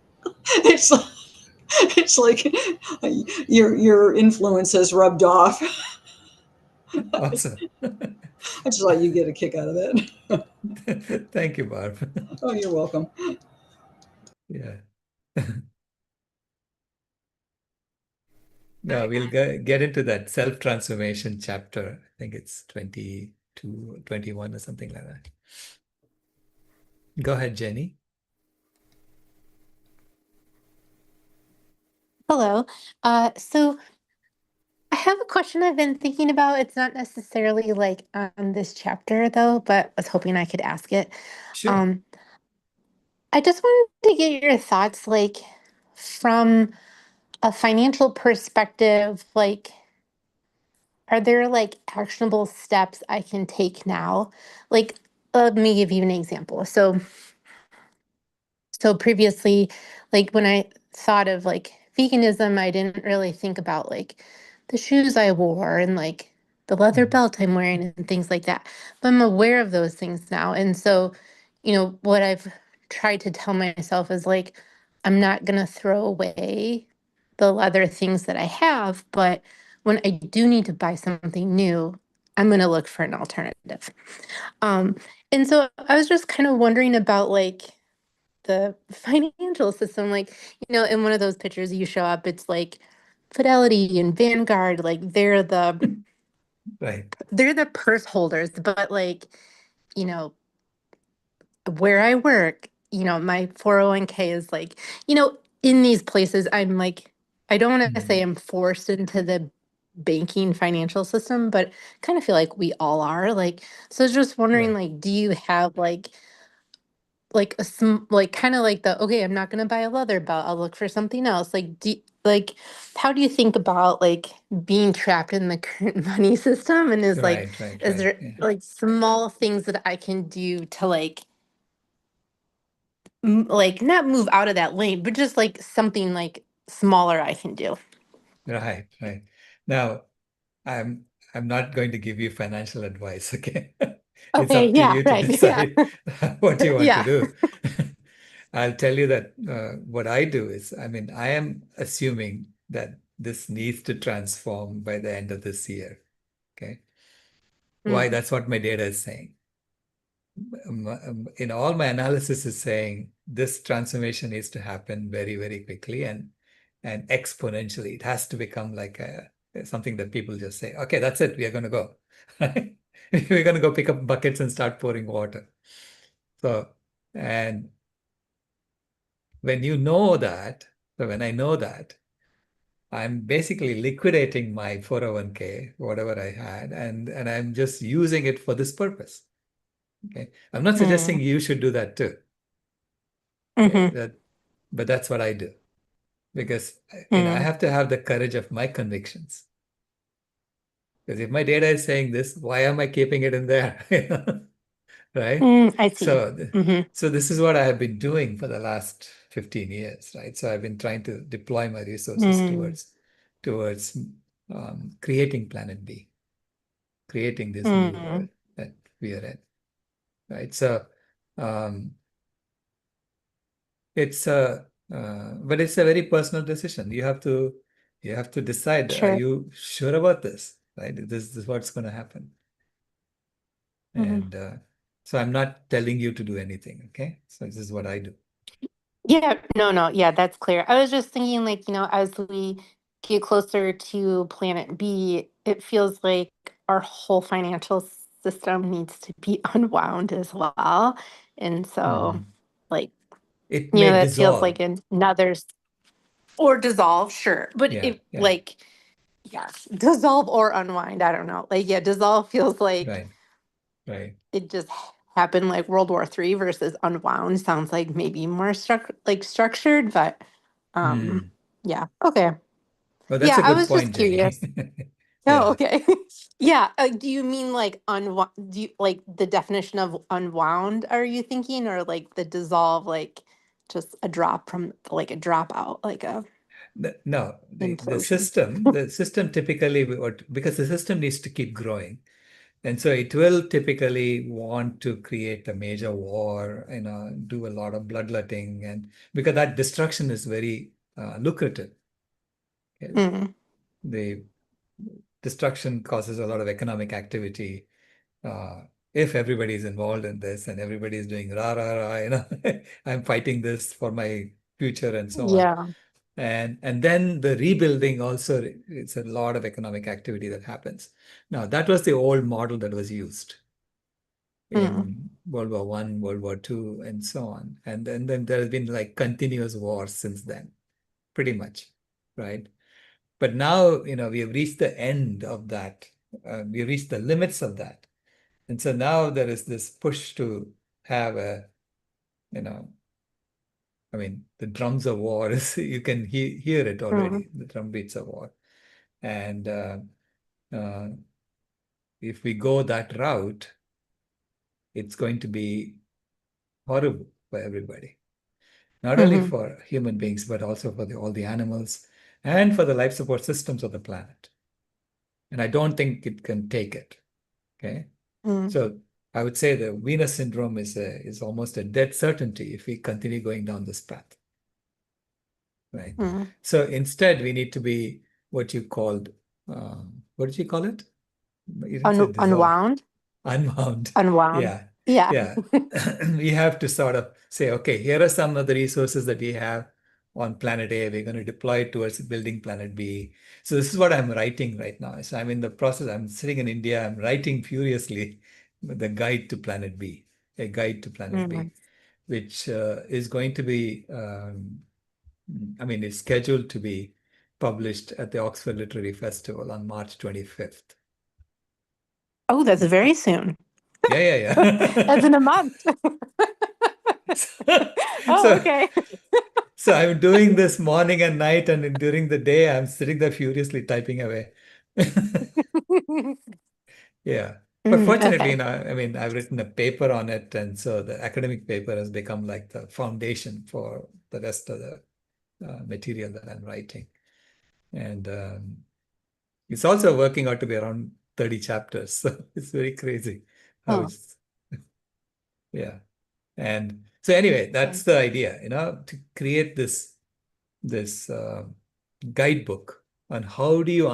It's like, it's like your influence has rubbed off. Awesome. I just thought you get a kick out of that. Thank you, Barb. Oh, you're welcome. Yeah. No, we'll get into that self-transformation chapter. I think it's 22, 21 or something like that. Go ahead, Jenny. Hello. So I have a question I've been thinking about. It's not necessarily like on this chapter though, but I was hoping I could ask it. Sure. Um, I just wanted to get your thoughts, like from a financial perspective, like are there like actionable steps I can take now? Like, let me give you an example. So previously, like when I thought of like veganism, I didn't really think about like the shoes I wore and like the leather belt I'm wearing and things like that. But I'm aware of those things now. And so, what I've tried to tell myself is like, I'm not going to throw away the leather things that I have, but when I do need to buy something new, I'm going to look for an alternative. Um, and so I was just kind of wondering about like, the financial system, like, in one of those pictures you show up, it's like Fidelity and Vanguard, like Right. they're the purse holders, but like, you know, where I work, my 401k is like, in these places, I'm like, I don't want to say I'm forced into the banking financial system, but kind of feel like we all are. Like, so I was just wondering, Right. like, do you have like like kind of like okay, I'm not going to buy a leather belt, I'll look for something else, like like how do you think about like being trapped in the current money system, and Right. is there Yeah. like small things that I can do to like like not move out of that lane, but just like something like smaller I can do? Right. Now, I'm not going to give you financial advice, okay? It's Okay, up to yeah, you to right. Yeah. decide what you want to Yeah. do. I'll tell you that what I do is, I am assuming that this needs to transform by the end of this year. Okay. Why? Mm, That's what my data is saying. In all my analysis is saying this transformation needs to happen very, very quickly and exponentially. It has to become like something that people just say, okay, that's it, we are going to go. We're going to go pick up buckets and start pouring water. So, and when you know that, so when I know that, I'm basically liquidating my 401k, whatever I had, and I'm just using it for this purpose. Okay. I'm not suggesting Mm. you should do that too. Okay. Mm-hmm. But that's what I do because I Mm. have to have the courage of my convictions. Because if my data is saying this, why am I keeping it in there? Right? Mm, I see. So, Mm-hmm. so this is what I have been doing for the last 15 years, right? So I've been trying to deploy my resources Mm. towards creating Planet B, creating this new Mm. world that we are in, right? So um, it's a but it's a very personal decision. You have to decide, are Sure. you sure about this, right? This is what's going to happen. Mm-hmm. And so I'm not telling you to do anything, okay? So this is what I do. Yeah, no, yeah, that's clear. I was just thinking, like, as we get closer to Planet B, it feels like our whole financial system needs to be unwound as well. And so, Mhm. like, It may that feels dissolve. like another, or dissolve, sure. But Yeah, it, yeah, like, yes, dissolve or unwind. I don't know. Like, yeah, dissolve feels like right, right. it just happened like World War III versus unwound sounds like maybe more structured, but um Hmm. yeah, okay. Well, that's Yeah, a I good was just point, Jenny. curious. Oh, Yeah. okay. Yeah, do you mean like unwound, do you like the definition of unwound are you thinking, or like the dissolve, like just a drop from like a dropout, like a No, implosion? the system typically, because the system needs to keep growing. And so it will typically want to create a major war, do a lot of bloodletting, and because that destruction is very lucrative. Okay? Mm, The destruction causes a lot of economic activity. If everybody is involved in this and everybody is doing rah rah rah, I'm fighting this for my future and so on. yeah. And then the rebuilding also, it's a lot of economic activity that happens. Now, that was the old model that was used Mm, in World War I, World War II, and so on. And then there has been like continuous wars since then, pretty much, right? But now, we have reached the end of that. We have reached the limits of that. And so now there is this push to have you know, I mean, the drums of war is, you can hear it mm, already, the drum beats of war. And uh, if we go that route, it's going to be horrible for everybody, not only mm-hmm, for human beings, but also for all the animals and for the life support systems of the planet. And I don't think it can take it. Okay. mm, So I would say the Venus syndrome is almost a dead certainty if we continue going down this path. Right. mm. So instead, we need to be what you called, what did you call it? You didn't say dissolve. Unwound. Unbound. Unwound. Yeah. Yeah. Yeah. We have to sort of say, okay, here are some of the resources that we have on planet A. We're going to deploy it towards building planet B. So this is what I'm writing right now. So I'm in the process. I'm sitting in India. I'm writing furiously the guide to planet B, a guide to planet Mm. B, which is going to be, I mean, it's scheduled to be published at the Oxford Literary Festival on March 25th. Oh, that's very soon. Yeah, yeah, As yeah. in a month. Oh, So, okay. so I'm doing this morning and night, and during the day, I'm sitting there furiously typing away. Yeah. But fortunately, Okay. I mean, I've written a paper on it, and so the academic paper has become like the foundation for the rest of the material that I'm writing. And it's also working out to be around 30 chapters. So it's very crazy how Oh, it's, yeah. And so anyway, that's okay. the idea, to create this guidebook on how do you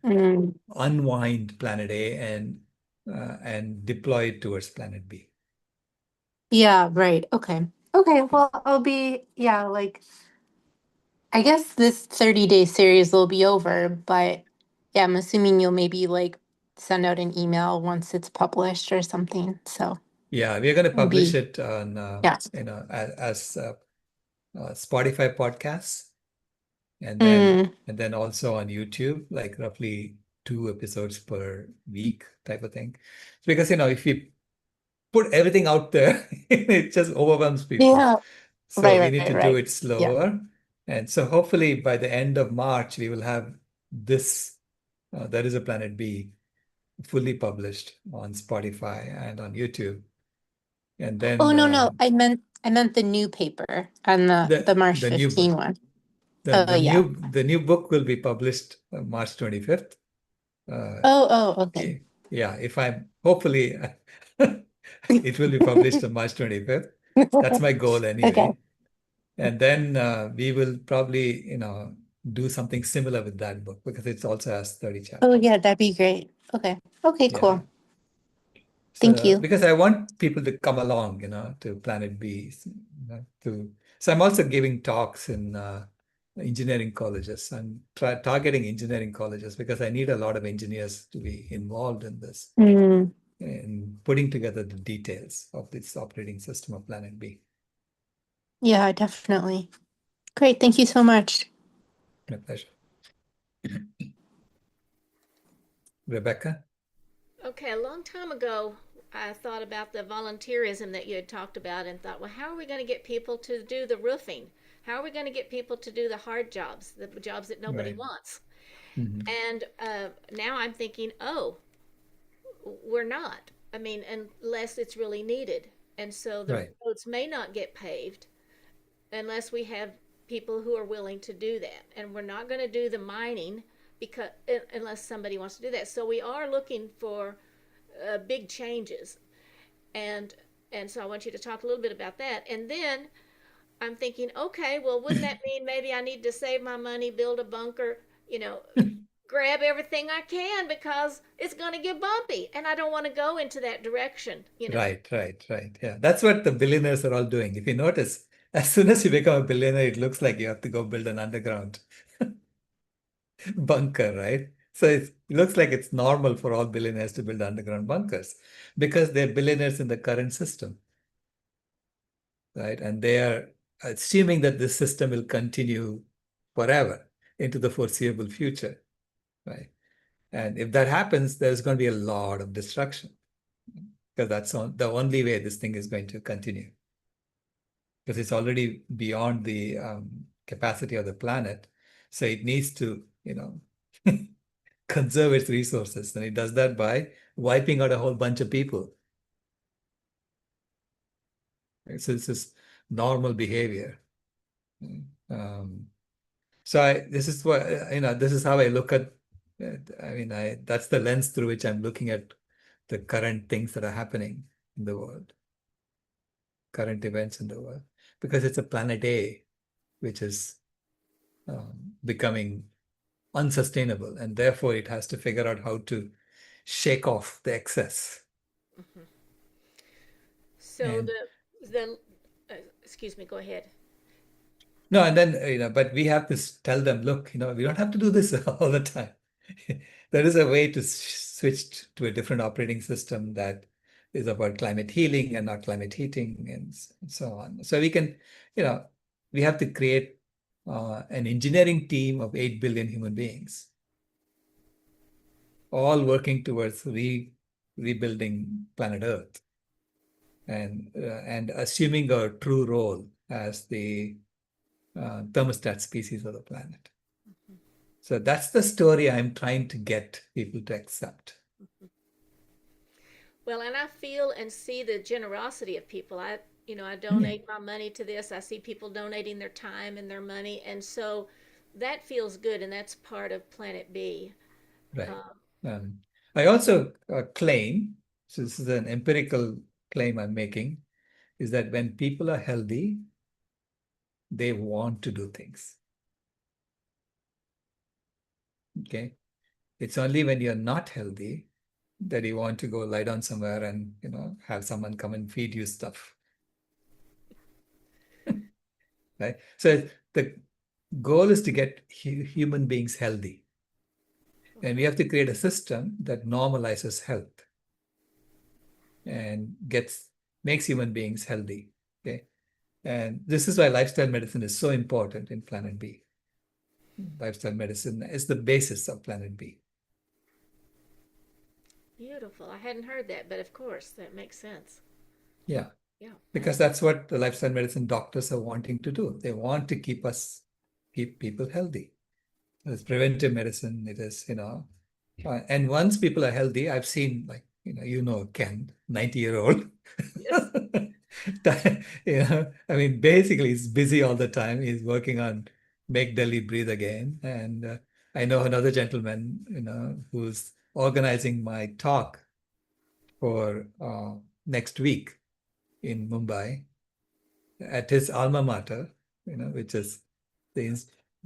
Mm. unwind Planet A and deploy it towards Planet B. Yeah, right. Okay. Okay. Well, I'll be, yeah, like, I guess this 30-day series will be over, but yeah, I'm assuming you'll maybe like send out an email once it's published or something. So Yeah, we're going to it'll publish be, it on yeah. as Spotify podcasts, and Mm. then also on YouTube, like roughly 2 episodes per week type of thing. Because if you put everything out there, it just overwhelms people. Yeah. So we Right, need right, to do right. it Yeah. slower. And so hopefully by the end of March, we will have this, There is a Planet B, fully published on Spotify and on YouTube. And Oh, then no. I meant the new paper and the March the new 15 book, one. Oh, yeah. the new book will be published March 25th. Uh, Oh, okay. yeah, if I'm hopefully it will be published on March 25th. That's my goal Okay. anyway. And then we will probably, do something similar with that book because it also has 30 Oh, chapters. yeah, that'd be great. Okay. Okay, Yeah. cool. Thank So you. because I want people to come along, to Planet B, so I'm also giving talks in engineering colleges. I'm targeting engineering colleges because I need a lot of engineers to be involved in this Mm. and putting together the details of this operating system of Planet B. Yeah, definitely. Great. Thank you so much. My pleasure. Rebecca? Okay, a long time ago, I thought about the volunteerism that you had talked about and thought, well, how are we going to get people to do the roofing? How are we going to get people to do the hard jobs, the jobs that nobody Right. wants? Mhm. And now I'm thinking, oh, we're not. I mean, unless it's really needed. And so the Right. roads may not get paved unless we have people who are willing to do that. And we're not going to do the mining because unless somebody wants to do that. So we are looking for big changes. And and so I want you to talk a little bit about that. And then I'm thinking, okay, well, wouldn't that mean maybe I need to save my money, build a bunker, grab everything I can because it's going to get bumpy and I don't want to go into that direction. Right. Yeah. That's what the billionaires are all doing. If you notice, as soon as you become a billionaire, it looks like you have to go build an underground bunker, right? So it looks like it's normal for all billionaires to build underground bunkers because they're billionaires in the current system, right? And they are assuming that this system will continue forever into the foreseeable future, right? And if that happens, there's going to be a lot of destruction because that's the only way this thing is going to continue because it's already beyond the capacity of the planet. So it needs to, conserve its resources. And it does that by wiping out a whole bunch of people. So it's just normal behavior. Um, so this is what, this is how I look at, that's the lens through which I'm looking at the current things that are happening in the world, current events in the world, because it's a planet A, which is becoming unsustainable. And therefore it has to figure out how to shake off the excess. Mm-hmm. So And the excuse me, go ahead. no, and then, but we have to tell them, look, we don't have to do this all the time. There is a way to switch to a different operating system that is about climate healing and not climate heating and so on. So we can, we have to create an engineering team of 8 billion human beings, all working towards rebuilding planet Earth and assuming a true role as the thermostat species of the planet. Mm-hmm. So that's the story I'm trying to get people to accept. Mm-hmm. Well, and I feel and see the generosity of people. I donate my money to this. I see people donating their time and their money, and so that feels good, and that's part of Planet B. Right. Um, I also claim, so this is an empirical claim I'm making, is that when people are healthy, they want to do things. Okay. It's only when you're not healthy that you want to go lie down somewhere and, have someone come and feed you stuff. Right. So the goal is to get human beings healthy. And we have to create a system that normalizes health and makes human beings healthy. Okay. And this is why lifestyle medicine is so important in Planet B. lifestyle medicine is the basis of Planet B. Beautiful. I hadn't heard that, but of course, that makes sense. Yeah, Yeah. because that's what the lifestyle medicine doctors are wanting to do. They want to keep people healthy. It's preventive medicine. It is, and once people are healthy, I've seen, like, Ken, 90-year-old. Yes. I mean, basically, he's busy all the time. He's working on Make Delhi Breathe Again. And I know another gentleman, who's organizing my talk for next week in Mumbai at his alma mater, which is the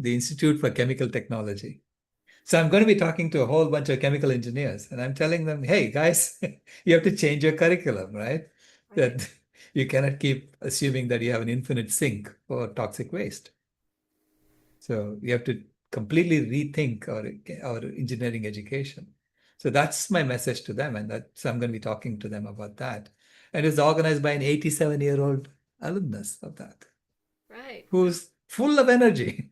Institute for Chemical Technology. So I'm going to be talking to a whole bunch of chemical engineers, and I'm telling them, hey, guys, you have to change your curriculum, right? That you cannot keep assuming that you have an infinite sink for toxic waste. So you have to completely rethink our engineering education. So that's my message to them, and so I'm going to be talking to them about that. And it's organized by an 87-year-old alumnus of that, Right. who's full of energy.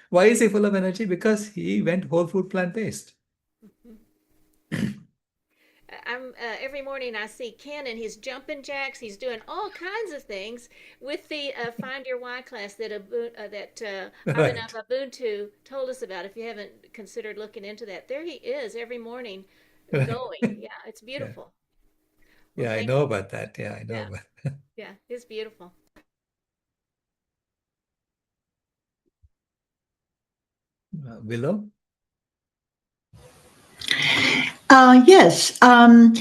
Why is he full of energy? Because he went whole food plant-based. I'm every morning I see Ken and he's jumping jacks. He's doing all kinds of things with the Find Your Why class that Abhinav Right. Ubuntu told us about. If you haven't considered looking into that, there he is every morning Right. going. Yeah, it's Yeah. beautiful. Well, Yeah, I thank know you. about that. Yeah, I know Yeah, about yeah, it's beautiful. Willow. Yes, I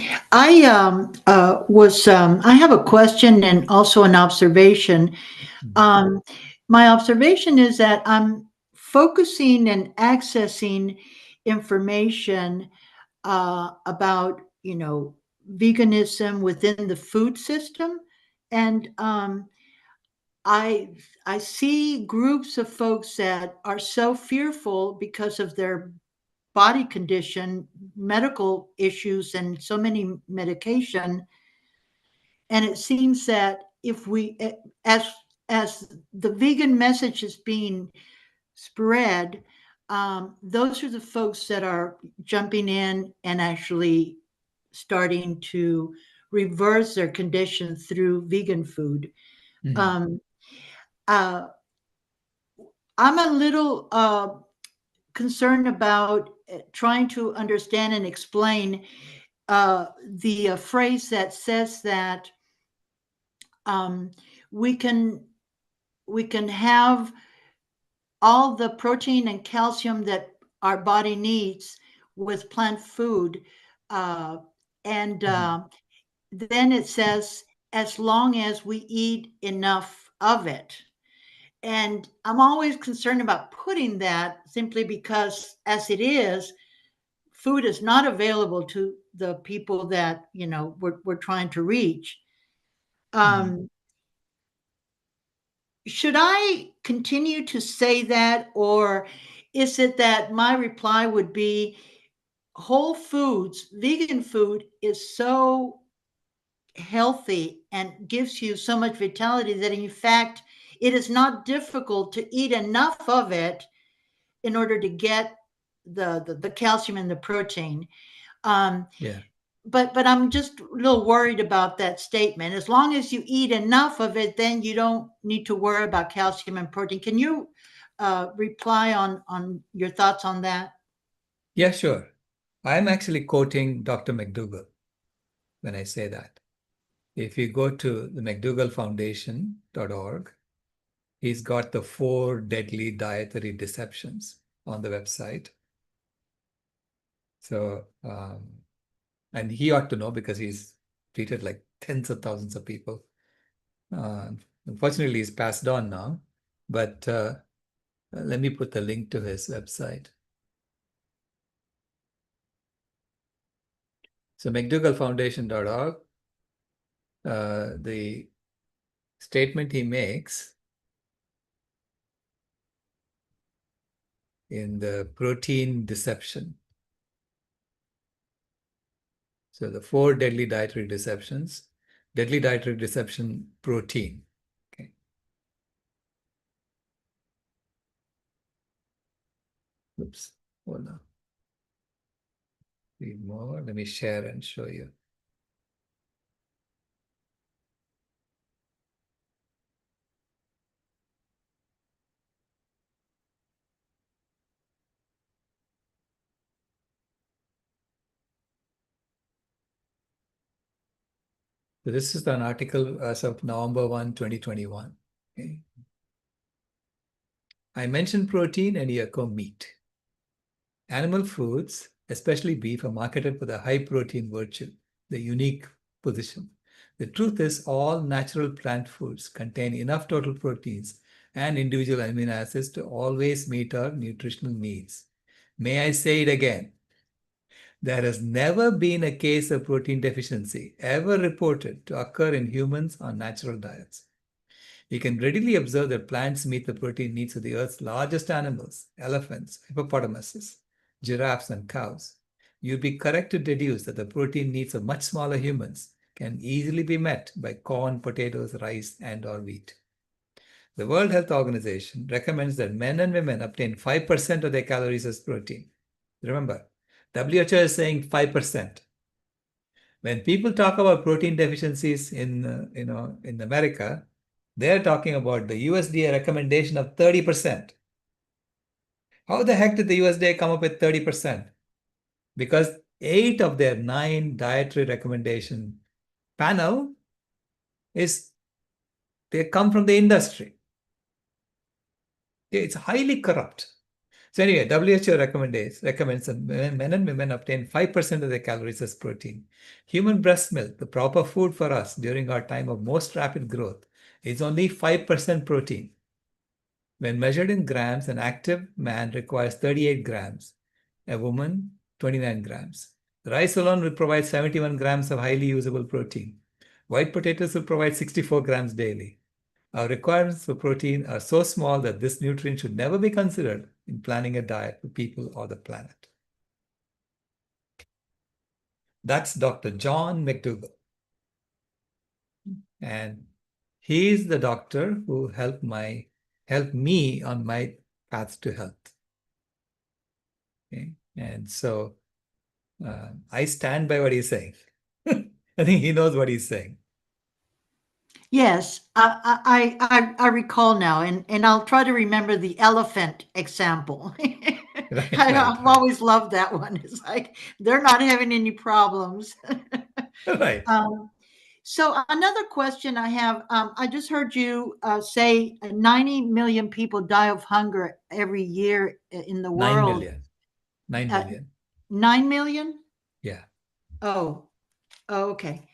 have a question and also an observation. Um, my observation is that I'm focusing and accessing information about, veganism within the food system. And I I see groups of folks that are so fearful because of their body condition, medical issues, and so many medication. And it seems that if we, as the vegan message is being spread, those are the folks that are jumping in and actually starting to reverse their condition through vegan food. Mhm. Um, uh, I'm a little concerned about trying to understand and explain the phrase that says that um, we can we can have all the protein and calcium that our body needs with plant food, uh, and then it says as long as we eat enough of it. And I'm always concerned about putting that simply because, as it is, food is not available to the people that we're trying to reach. Um, should I continue to say that, or is it that my reply would be whole foods, vegan food is so healthy and gives you so much vitality that in fact it is not difficult to eat enough of it in order to get the calcium and the protein. Yeah. But I'm just a little worried about that statement. As long as you eat enough of it, then you don't need to worry about calcium and protein. Can you reply on your thoughts on that? Yeah, sure. I'm actually quoting Dr. McDougall when I say that. If you go to the McDougallFoundation.org, he's got the 4 deadly dietary deceptions on the website. So, and he ought to know because he's treated like tens of thousands of people. Unfortunately, he's passed on now, but let me put the link to his website. So McDougallFoundation.org, the statement he makes in the protein deception. So the 4 deadly dietary deceptions, deadly dietary deception, protein. Okay. Oops, hold on. Read more. Let me share and show you. So this is an article as of November 1, 2021. Okay. I mentioned protein and you echo meat. Animal foods, especially beef, are marketed for the high protein virtue, the unique position. The truth is all natural plant foods contain enough total proteins and individual amino acids to always meet our nutritional needs. May I say it again? There has never been a case of protein deficiency ever reported to occur in humans on natural diets. We can readily observe that plants meet the protein needs of the Earth's largest animals, elephants, hippopotamuses, giraffes, and cows. You'd be correct to deduce that the protein needs of much smaller humans can easily be met by corn, potatoes, rice, and/or wheat. The World Health Organization recommends that men and women obtain 5% of their calories as protein. Remember, WHO is saying 5%. When people talk about protein deficiencies in America, they're talking about the USDA recommendation of 30%. How the heck did the USDA come up with 30%? Because 8 of their 9 dietary recommendation panel they come from the industry. It's highly corrupt. So anyway, WHO recommends that men and women obtain 5% of their calories as protein. Human breast milk, the proper food for us during our time of most rapid growth, is only 5% protein. When measured in grams, an active man requires 38 grams, a woman 29 grams. Rice alone will provide 71 grams of highly usable protein. White potatoes will provide 64 grams daily. Our requirements for protein are so small that this nutrient should never be considered in planning a diet for people or the planet. That's Dr. John McDougall. And he's the doctor who helped me on my path to health. Okay? And so I stand by what he's saying. I think he knows what he's saying. Yes, I recall now, and I'll try to remember the elephant example. I've always loved that one. It's like they're not having any problems. Right. So another question I have, I just heard you say 90 million people die of hunger every year in the 9 world. million. 9 million. 9 million? Yeah. Oh, okay.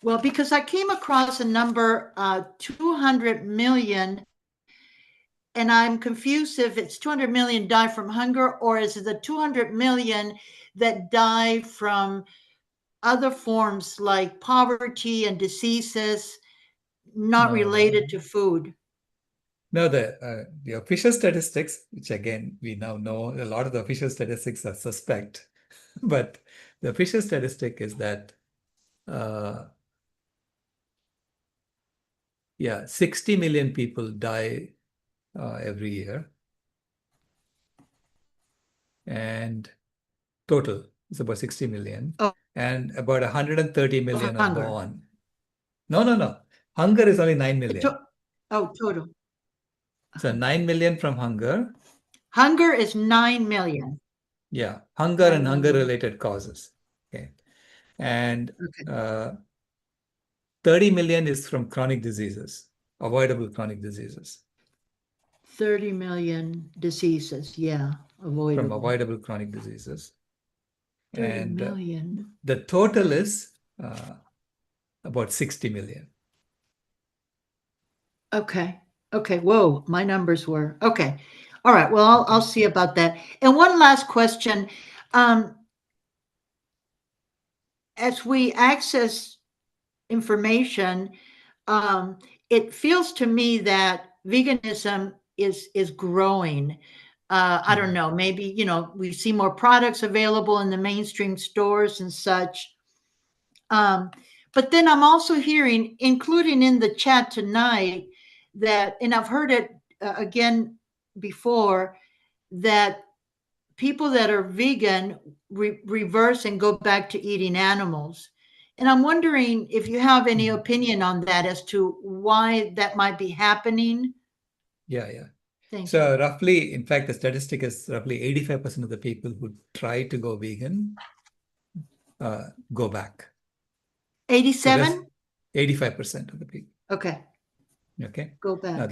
Well, because I came across a number, 200 million, and I'm confused if it's 200 million die from hunger, or is it the 200 million that die from other forms like poverty and diseases not related to food? No, the official statistics, which again, we now know a lot of the official statistics are suspect, but the official statistic is that 60 million people die every year. And total is about 60 million. Oh, and about 130 million are hunger. born. No. Hunger is only 9 million. Total. So 9 million from hunger. Hunger is 9 million. Yeah, hunger and hunger-related causes. Okay. And Okay. 30 million is from chronic diseases, avoidable chronic diseases. 30 million diseases, yeah, avoidable. From avoidable chronic diseases. 30 million. The total is about 60 million. Okay. Whoa, my numbers were okay. All right. Well, I'll see about that. And one last question. As we access information, it feels to me that veganism is growing. I don't know, maybe, we see more products available in the mainstream stores and such. But then I'm also hearing, including in the chat tonight, that, and I've heard it again before, that people that are vegan reverse and go back to eating animals. And I'm wondering if you have any opinion on that as to why that might be happening. Yeah. Thank So you. roughly, in fact, the statistic is roughly 85% of the people who try to go vegan go back. So 87? 85% of the people. Okay, Okay. go Now back.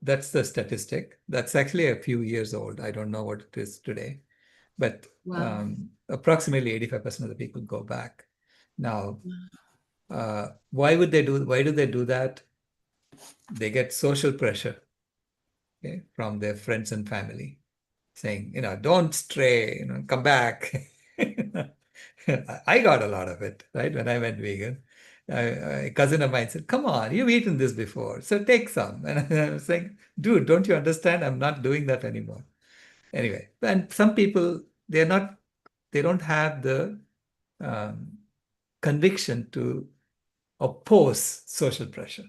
that's the statistic. That's actually a few years old. I don't know what it is today, but Wow. approximately 85% of the people go back. Now, why do they do that? They get social pressure, okay, from their friends and family saying, don't stray, come back. I got a lot of it, right? When I went vegan, a cousin of mine said, come on, you've eaten this before, so take some. And I was saying, dude, don't you understand? I'm not doing that anymore. Anyway, and some people, they don't have the um, conviction to oppose social pressure.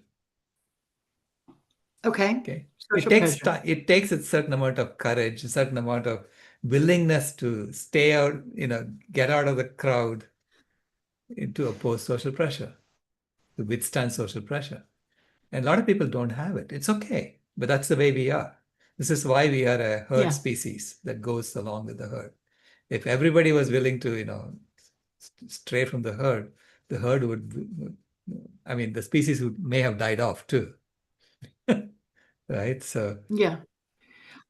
Okay. Okay. Social pressure. It takes a certain amount of courage, a certain amount of willingness to stay out, get out of the crowd to oppose social pressure, to withstand social pressure. And a lot of people don't have it. It's okay, but that's the way we are. This is why we are a herd Yeah. species that goes along with the herd. If everybody was willing to, stray from the herd would, I mean, the species may have died off too. Right? So, Yeah.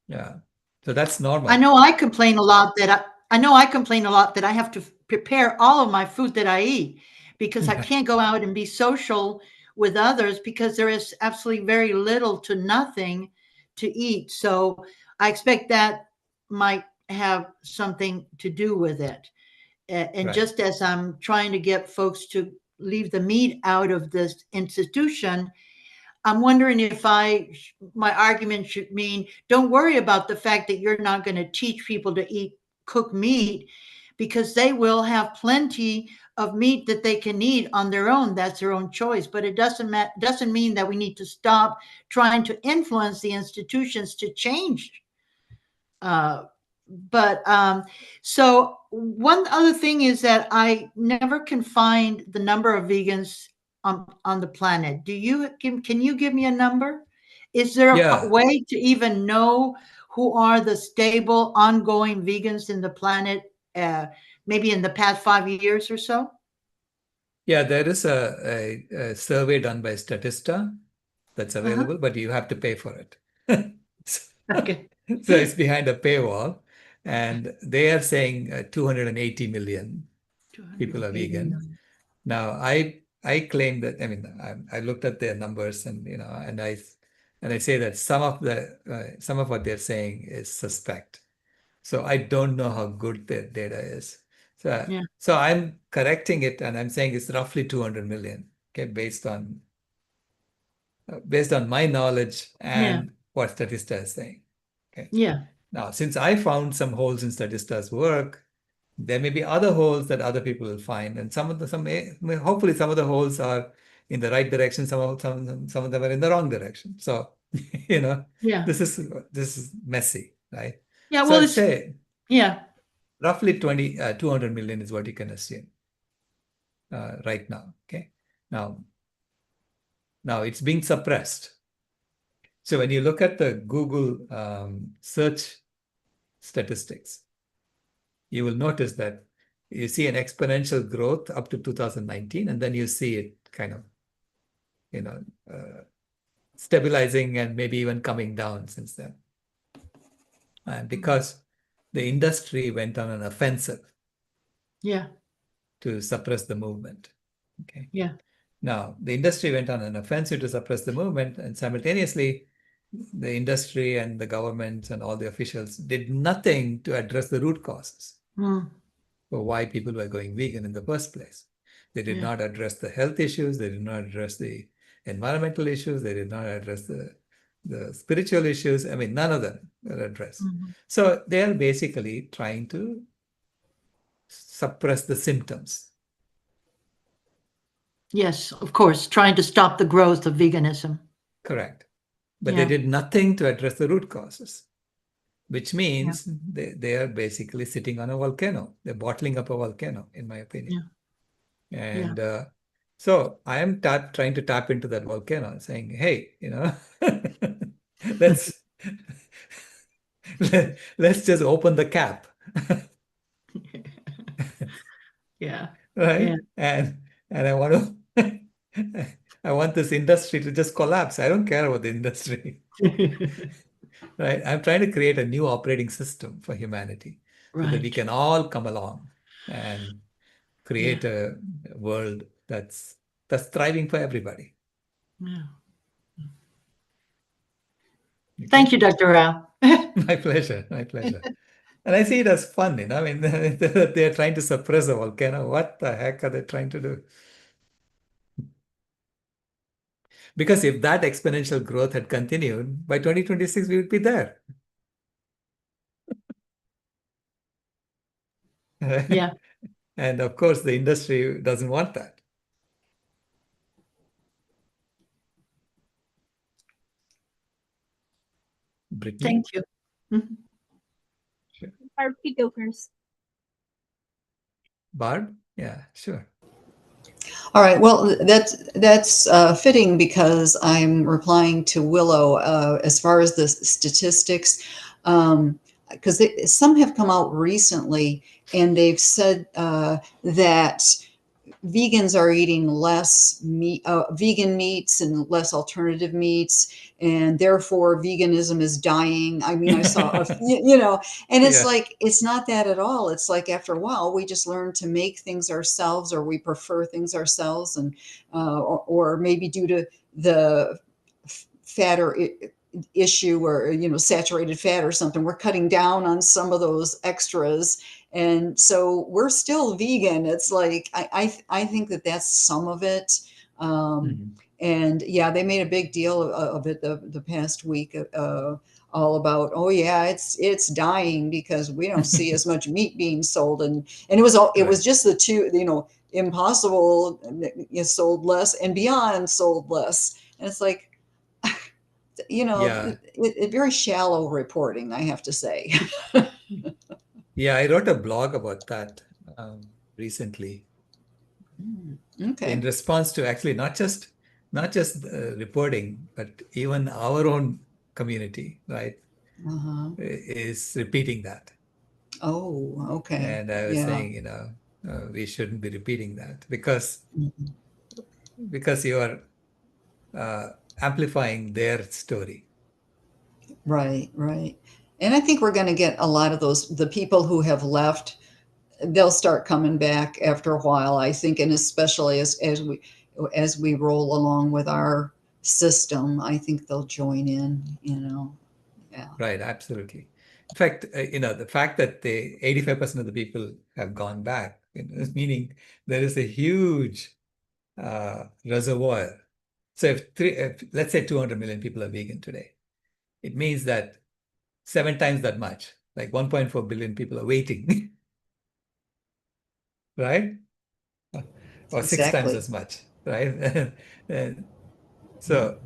yeah. So that's normal. I know I complain a lot that I have to prepare all of my food that I eat because I can't go out and be social with others because there is absolutely very little to nothing to eat. So I expect that might have something to do with it. And Right. just as I'm trying to get folks to leave the meat out of this institution, I'm wondering if my argument should mean, don't worry about the fact that you're not going to teach people to eat cooked meat because they will have plenty of meat that they can eat on their own. That's their own choice. But it doesn't mean that we need to stop trying to influence the institutions to change. So one other thing is that I never can find the number of vegans on the planet. Can you give me a number? Is there a Yeah. way to even know who are the stable, ongoing vegans in the planet, maybe in the past 5 years or so? Yeah, there is a survey done by Statista that's Uh-huh. available, but you have to pay for it. Okay. So it's behind a paywall, and they are saying 280 million people are 280 vegan. million. Now, I claim that, I mean, I looked at their numbers, and and I say that some of what they're saying is suspect. So I don't know how good their data is. So, Yeah. so I'm correcting it, and I'm saying it's roughly 200 million, okay, based on my knowledge Yeah. and what Statista is saying. Okay. Yeah. Now, since I found some holes in Statista's work, there may be other holes that other people will find, and hopefully some of the holes are in the right direction. Some of them are in the wrong direction. So, Yeah. this is messy, right? Yeah. So Well, I'd say yeah. roughly 200 million is what you can assume right now. Okay. Now it's being suppressed. So when you look at the Google search statistics, you will notice that you see an exponential growth up to 2019, and then you see it kind of, stabilizing and maybe even coming down since then. And because the industry went on an offensive Yeah. to suppress the movement. Okay. Yeah. Now, the industry went on an offensive to suppress the movement, and simultaneously, the industry and the government and all the officials did nothing to address the root causes Mm. for why people were going vegan in the first place. They did Yeah. not address the health issues. They did not address the environmental issues. They did not address the spiritual issues. I mean, none of them were addressed. Mhm. So they are basically trying to suppress the symptoms. Yes, of course, trying to stop the growth of veganism. Correct. But Yeah. they did nothing to address the root causes. which means they are basically sitting on a volcano. They're bottling up a volcano, in my opinion. And so I am trying to tap into that volcano, saying, hey, let's let's just open the cap. Yeah. Right. And I want to I want this industry to just collapse. I don't care about the industry. Right. I'm trying to create a new operating system for humanity so that we can all come along and create a world that's thriving for everybody. Yeah. Okay? Thank you, Dr. Rao. My pleasure. My pleasure. And I see it as fun, I mean, they're trying to suppress a volcano. What the heck are they trying to do? Because if that exponential growth had continued, by 2026, we would be there. Yeah. And of course, the industry doesn't want that. Brittany? Thank you. Sure. Barb, you go first. Barb? Yeah, sure. All right. Well, that's fitting because I'm replying to Willow as far as the statistics, because some have come out recently, and they've said that vegans are eating less meat, vegan meats and less alternative meats, and therefore veganism is dying. I mean, I saw, and it's like, it's not that at all. It's like after a while, we just learn to make things ourselves, or we prefer things ourselves, and or maybe due to the fatter issue, or saturated fat or something, we're cutting down on some of those extras, and so we're still vegan. It's like I think that that's some of it. And yeah, they made a big deal of it the past week, all about, oh yeah, it's dying because we don't see as much meat being sold, and it was just the two, Impossible is sold less, and Beyond sold less, and it's like, it very shallow reporting, I have to say. Yeah, I wrote a blog about that recently. Okay. In response to actually not just reporting, but even our own community, right, is repeating that. Oh, okay. And I was saying, we shouldn't be repeating that because you are amplifying their story. Right. And I think we're going to get a lot of the people who have left, they'll start coming back after a while, I think, and especially as we roll along with our system, I think they'll join in, Yeah. Right, absolutely. In fact, the fact that the 85% of the people have gone back, meaning there is a huge reservoir. So if let's say 200 million people are vegan today, it means that 7 times that much, like 1.4 billion people are waiting, right? Or 6 times Exactly. as much, right? And so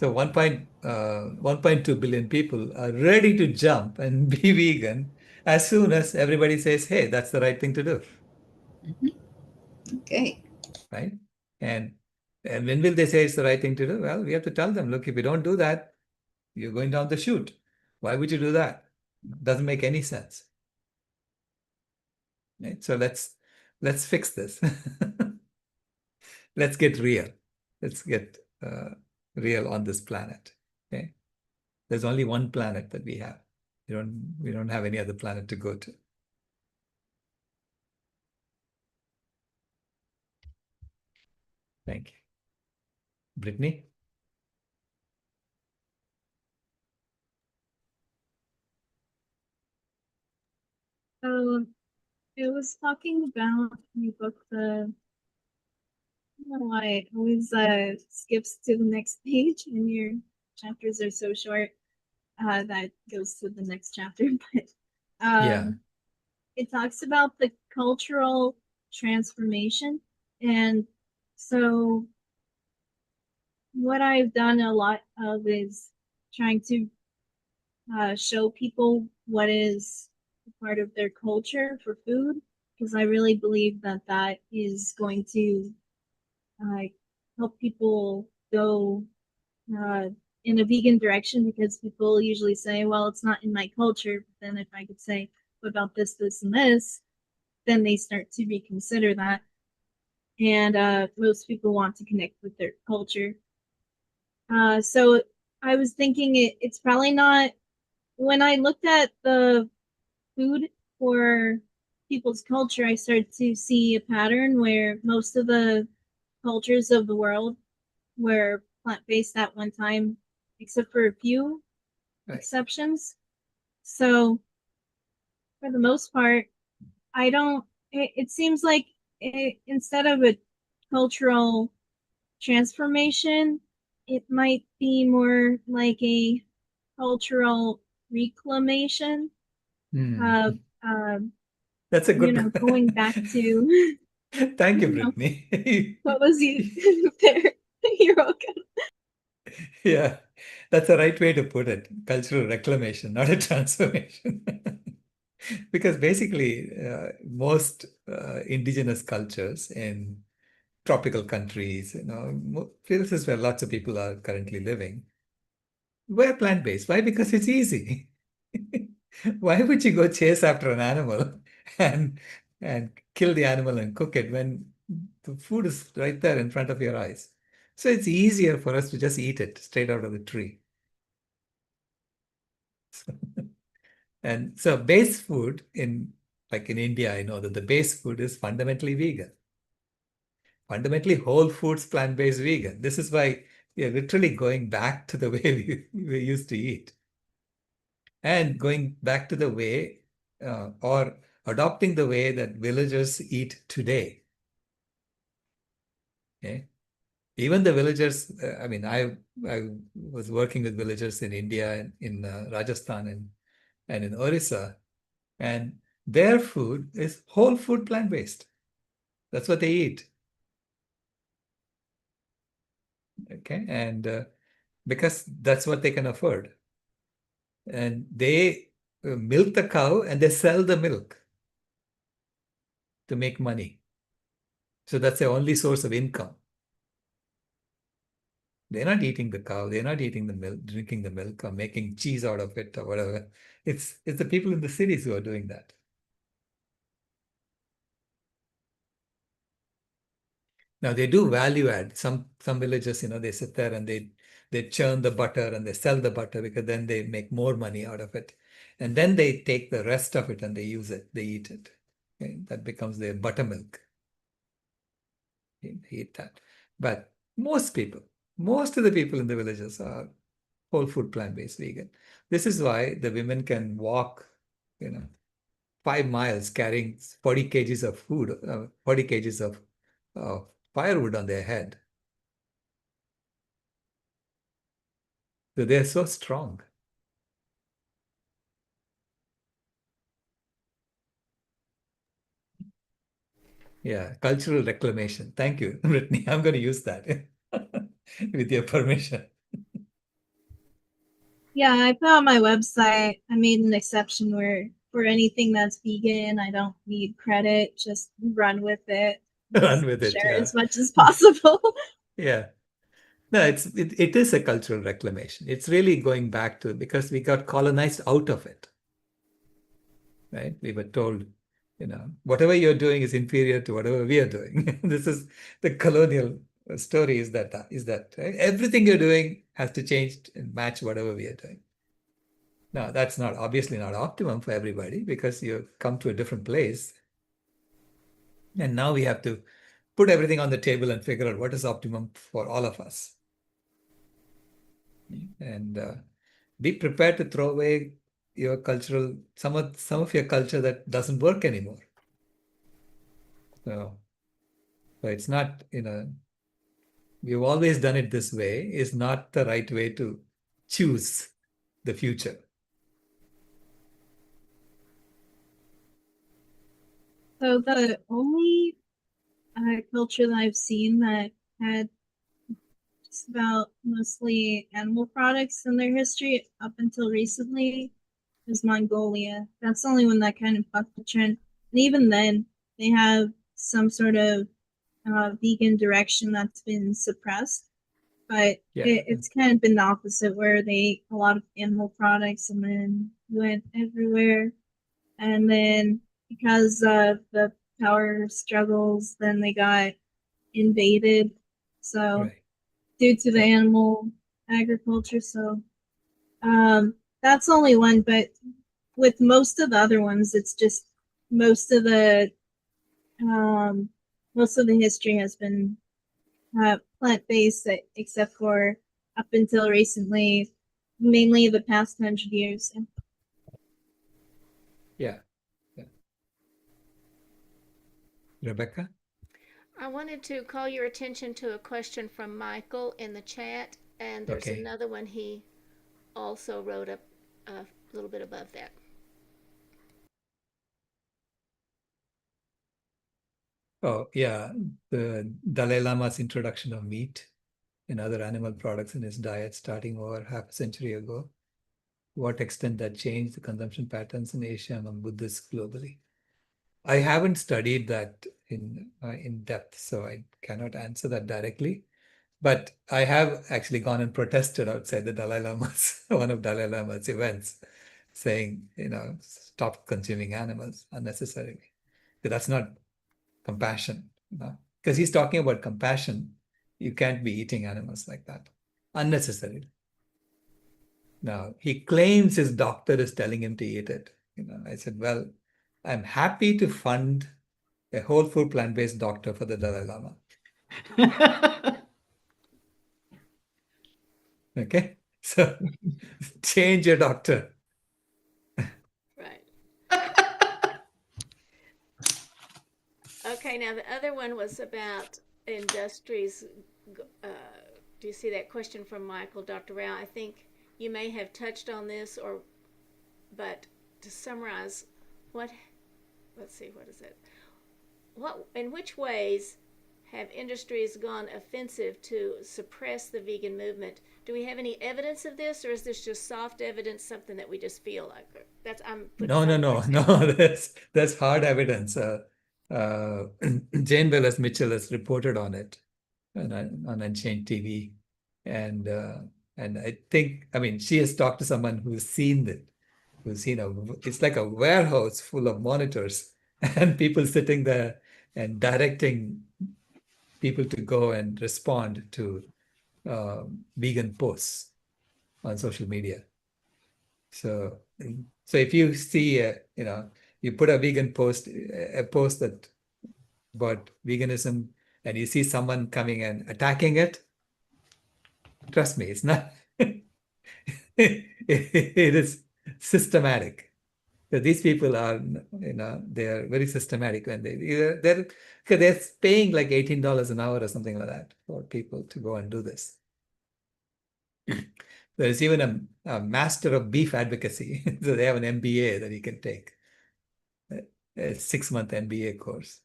1.2 billion people are ready to jump and be vegan as soon as everybody says, hey, that's the right thing to do. Okay. Right? And when will they say it's the right thing to do? Well, we have to tell them, look, if you don't do that, you're going down the chute. Why would you do that? Doesn't make any sense. Right? So let's fix this. Let's get real. Let's get real on this planet. Okay? There's only one planet that we have. We don't have any other planet to go to. Thank you. Brittany? It was talking about the book, I don't know why it always skips to the next page, and your chapters are so short that goes to the next chapter. But it talks about the cultural transformation, and so what I've done a lot of is trying to show people what is part of their culture for food, because I really believe that that is going to uh, help people go uh, in a vegan direction, because people usually say, well, it's not in my culture. But then if I could say, what about this, this, and this, then they start to reconsider that. And most people want to connect with their culture. So I was thinking it's probably not, when I looked at the food for people's culture, I started to see a pattern where most of the cultures of the world were plant-based at one time, except for a few exceptions. So for the most part, I don't, it seems like instead of a cultural transformation, it might be more like a cultural reclamation of, That's a good. going back to, Thank you, Brittany. what was you there? You're welcome. Yeah, that's the right way to put it. Cultural reclamation, not a transformation. Because basically, most indigenous cultures in tropical countries, places where lots of people are currently living, were plant-based. Why? Because it's easy. Why would you go chase after an animal and kill the animal and cook it when the food is right there in front of your eyes? So it's easier for us to just eat it straight out of the tree. And so base food like in India, I know that the base food is fundamentally vegan. Fundamentally whole foods, plant-based vegan. This is why we are literally going back to the way we used to eat. And going back to the way or adopting the way that villagers eat today. Okay? Even the villagers, I mean, I was working with villagers in India and in Rajasthan and in Orissa, and their food is whole food plant-based. That's what they eat. Okay, and because that's what they can afford. And they milk the cow and they sell the milk to make money. So that's their only source of income. They're not eating the cow, they're not eating the milk, drinking the milk or making cheese out of it or whatever. It's the people in the cities who are doing that. Now they do value add. Some villages, they sit there and they churn the butter and they sell the butter because then they make more money out of it. And then they take the rest of it and they use it, they eat it. Okay? That becomes their buttermilk. They eat that. But most of the people in the villages are whole food plant-based vegan. This is why the women can walk, 5 miles carrying 40 kgs of food, 40 kgs of firewood on their head. So they're so strong. Yeah, cultural reclamation. Thank you, Brittany. I'm going to use that with your permission. Yeah, I put on my website, I made an exception where for anything that's vegan, I don't need credit, just run with it. Run with it, Share yeah. as much as possible. Yeah. No, it is a cultural reclamation. It's really going back to, because we got colonized out of it. Right? We were told, whatever you're doing is inferior to whatever we are doing. This is the colonial story, is that right? Everything you're doing has to change and match whatever we are doing. Now, that's not obviously not optimum for everybody, because you come to a different place. And now we have to put everything on the table and figure out what is optimum for all of us. And be prepared to throw away your cultural, some of your culture that doesn't work anymore. So it's not, we've always done it this way is not the right way to choose the future. So the only culture that I've seen that had It's about mostly animal products in their history up until recently is Mongolia. That's the only one that kind of bucked the trend. And even then, they have some sort of vegan direction that's been suppressed. But Yeah. it's kind of been the opposite, where they ate a lot of animal products and then went everywhere. And then because of the power struggles, then they got invaded. So Right. due to the animal agriculture, so that's only one. But with most of the other ones, it's just most of the um, most of the history has been plant-based, except for up until recently, mainly the past 100 years. Yeah. Yeah. Rebecca? I wanted to call your attention to a question from Michael in the chat, and there's Okay. another one he also wrote up a little bit above that. Oh, yeah. The Dalai Lama's introduction of meat and other animal products in his diet starting over half a century ago. What extent that changed the consumption patterns in Asia among Buddhists globally? I haven't studied that in depth, so I cannot answer that directly. But I have actually gone and protested outside the Dalai Lama's one of Dalai Lama's events, saying, stop consuming animals unnecessarily. That's not compassion, because he's talking about compassion. You can't be eating animals like that unnecessarily. Now, he claims his doctor is telling him to eat it. I said, well, I'm happy to fund a whole food plant-based doctor for the Dalai Lama. Okay? So change your doctor. Right. Okay, now the other one was about industries. Do you see that question from Michael, Dr. Rao? I think you may have touched on this, but to summarize, let's see, what is it? In which ways have industries gone offensive to suppress the vegan movement? Do we have any evidence of this, or is this just soft evidence, something that we just feel like? No. That's hard evidence. Jane Willis Mitchell has reported on it on Unchained TV, and I think, she has talked to someone who's seen it, it's like a warehouse full of monitors and people sitting there and directing people to go and respond to vegan posts on social media. So if you see, you put a vegan post, a post that about veganism, and you see someone coming and attacking it, trust me, it's not. It is systematic. So these people are, they are very systematic when they're paying like $18 an hour or something like that for people to go and do this. There's even a master of beef advocacy. So they have an MBA that you can take, a 6-month MBA course.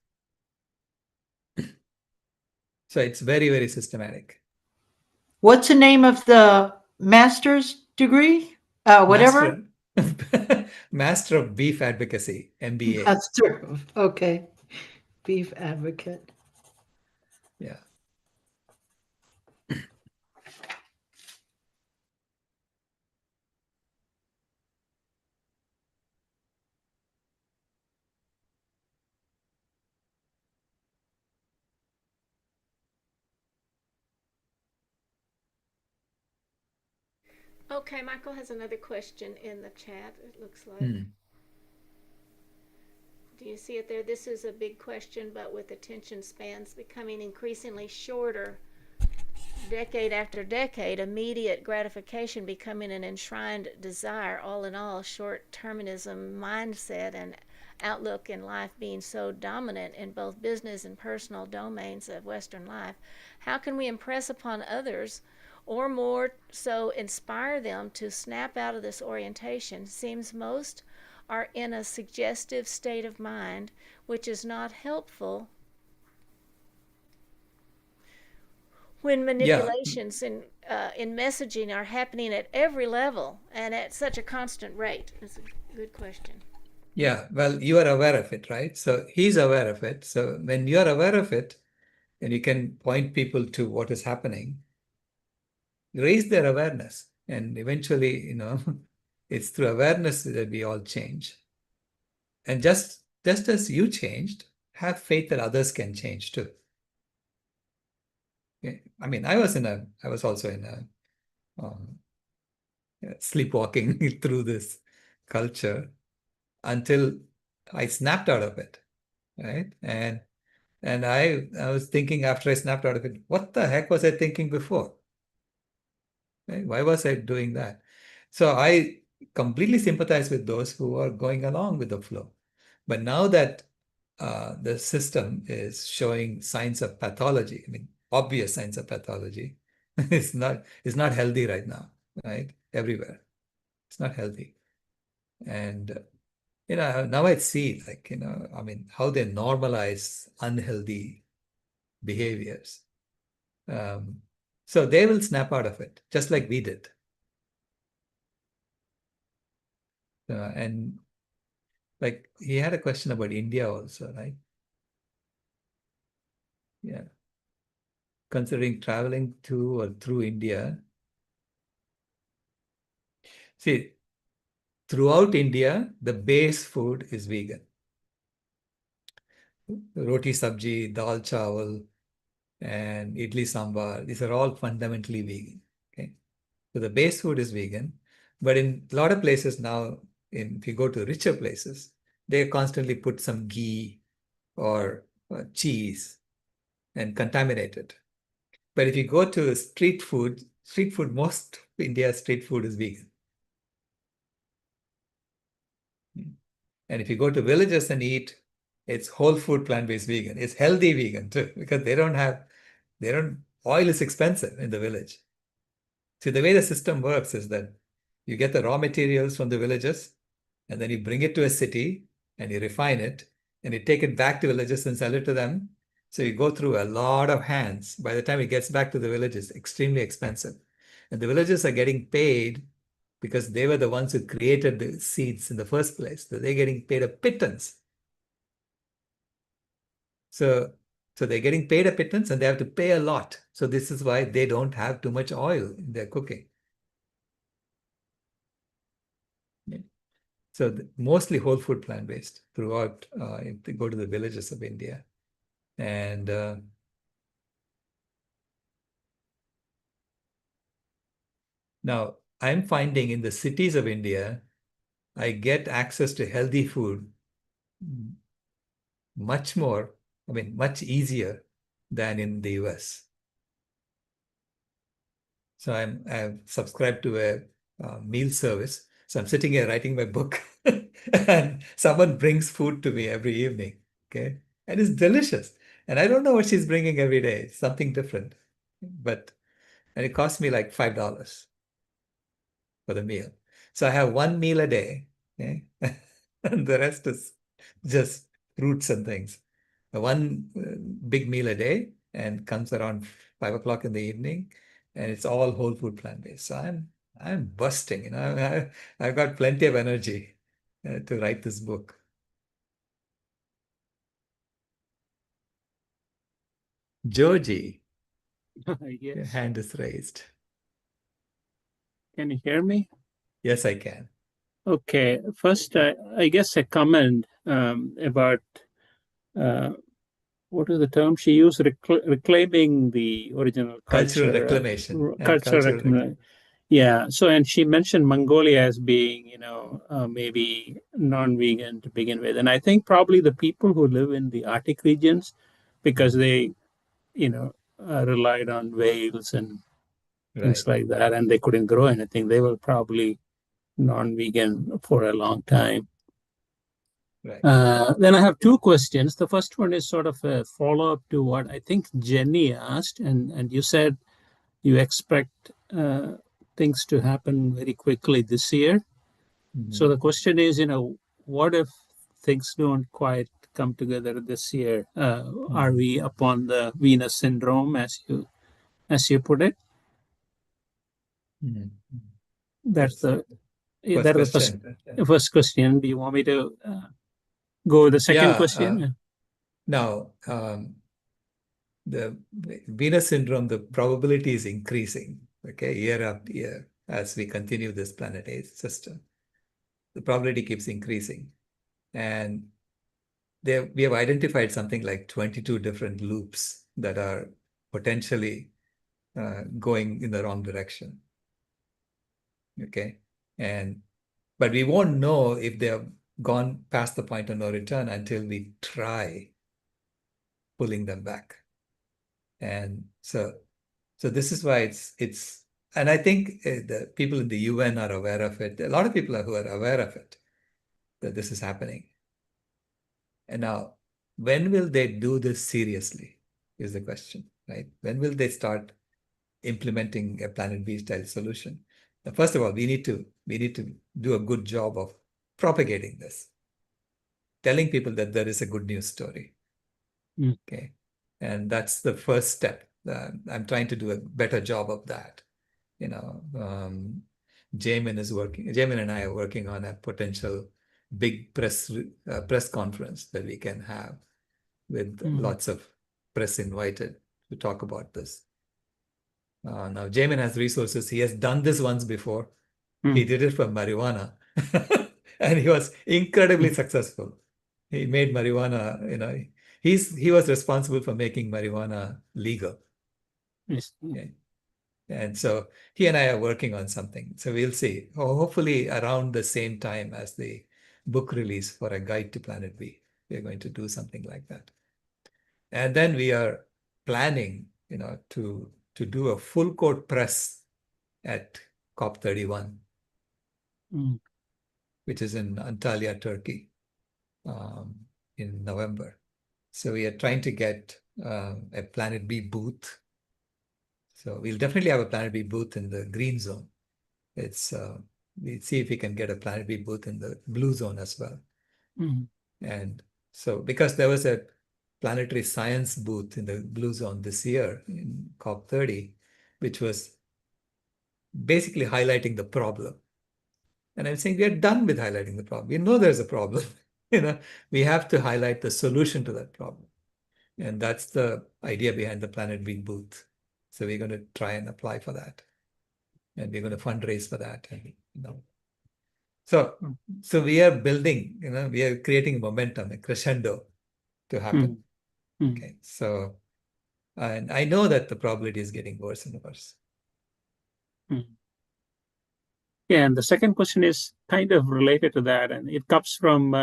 So it's very, very systematic. What's the name of the master's degree? Whatever? Master of Beef Advocacy, MBA. Master. Okay. Beef advocate. Yeah. Okay, Michael has another question in the chat, it looks like. Do you see it there? This is a big question, but with attention spans becoming increasingly shorter, decade after decade, immediate gratification becoming an enshrined desire, all in all, short-termism mindset and outlook in life being so dominant in both business and personal domains of Western life, how can we impress upon others, or more so inspire them to snap out of this orientation? Seems most are in a suggestive state of mind, which is not helpful. when Yeah. manipulations in messaging are happening at every level and at such a constant rate? That's a good question. Yeah. Well, you are aware of it, right? So he's aware of it. So when you're aware of it and you can point people to what is happening, raise their awareness. And eventually, it's through awareness that we all change. And just as you changed, have faith that others can change too. Okay? I mean, I was also in um, sleepwalking through this culture until I snapped out of it, right? And I was thinking after I snapped out of it, what the heck was I thinking before? Right? Why was I doing that? So I completely sympathize with those who are going along with the flow. But now that the system is showing signs of pathology, I mean, obvious signs of pathology, it's not healthy right now, right? Everywhere. It's not healthy. And now I see, like, I mean, how they normalize unhealthy behaviors. So they will snap out of it, just like we did. And like he had a question about India also, right? Yeah. Considering traveling to or through India. See, throughout India, the base food is vegan. Roti sabji, dal chawal, and idli sambar, these are all fundamentally vegan. Okay. So the base food is vegan. But in a lot of places now, if you go to richer places, they constantly put some ghee or cheese and contaminate it. But if you go to street food, most India's street food is vegan. And if you go to villages and eat, it's whole food, plant-based vegan. It's healthy vegan too, because oil is expensive in the village. See, the way the system works is that you get the raw materials from the villages, and then you bring it to a city, and you refine it, and you take it back to villages and sell it to them. So you go through a lot of hands. By the time it gets back to the villages, extremely expensive. And the villages are getting paid because they were the ones who created the seeds in the first place. So they're getting paid a pittance. So they're getting paid a pittance and they have to pay a lot. So this is why they don't have too much oil in their cooking. So mostly whole food, plant-based throughout, if they go to the villages of India. And now I'm finding in the cities of India, I get access to healthy food much easier than in the US. So I've subscribed to a meal service. So I'm sitting here writing my book and someone brings food to me every evening. Okay. And it's delicious. And I don't know what she's bringing every day. It's something different. And it costs me like $5 for the meal. So I have one meal a day. Okay. And the rest is just fruits and things. One big meal a day and comes around 5 o'clock in the evening, and it's all whole food plant-based. So I'm bursting, I've got plenty of energy to write this book. Joji, your Yes. hand is raised. Can you hear me? Yes, I can. Okay. First, I guess a comment about what is the term she used? Reclaiming the original Cultural culture. reclamation. Cultural reclamation. Yeah. So, and she mentioned Mongolia as being, maybe non-vegan to begin with. And I think probably the people who live in the Arctic regions, because they, relied on whales and things like that, and they couldn't grow anything, they were probably non-vegan for a long time. Right. Then I have two questions. The first one is sort of a follow-up to what I think Jenny asked, and you said you expect things to happen very quickly this year. Mhm. So the question is, what if things don't quite come together this year? Are we upon the Venus syndrome, as you as you put it. Mhm. That's the First that is the question. first question. Do you want me to go with the second Yeah. question? Now, the Venus syndrome, the probability is increasing, okay, year after year as we continue this planet age system. The probability keeps increasing. And we have identified something like 22 different loops that are potentially going in the wrong direction. Okay. But we won't know if they have gone past the point of no return until we try pulling them back. And so this is why it's and I think the people in the UN are aware of it. A lot of people who are aware of it, that this is happening. And now, when will they do this seriously is the question, right? When will they start implementing a Planet B style solution? Now, first of all, we need to do a good job of propagating this, telling people that there is a good news story. Okay. And that's the first step. I'm trying to do a better job of that. You know, Jamin and I are working on a potential big press conference that we can have with lots of press invited to talk about this. Now, Jamin has resources. He has done this once before. He did it for marijuana, and he was incredibly successful. He made marijuana, you know, he was responsible for making marijuana legal. Yes. Okay. And so he and I are working on something. So we'll see. Hopefully around the same time as the book release for a guide to Planet B, we're going to do something like that. And then we are planning, you know, to do a full court press at COP31, which is in Antalya, Turkey, in November. So we are trying to get a Planet B booth. So we'll definitely have a Planet B booth in the green zone. It's we'll see if we can get a Planet B booth in the blue zone as well. And so because there was a planetary science booth in the blue zone this year in COP30, which was basically highlighting the problem. And I'm saying we are done with highlighting the problem. We know there's a problem. You know, we have to highlight the solution to that problem. And that's the idea behind the Planet B booth. So we're going to try and apply for that. And we're going to fundraise for that. And, you know. So we are building, you know, we are creating momentum, a crescendo to happen. Okay. So, and I know that the probability is getting worse and worse. Yeah, and the second question is kind of related to that, and it comes from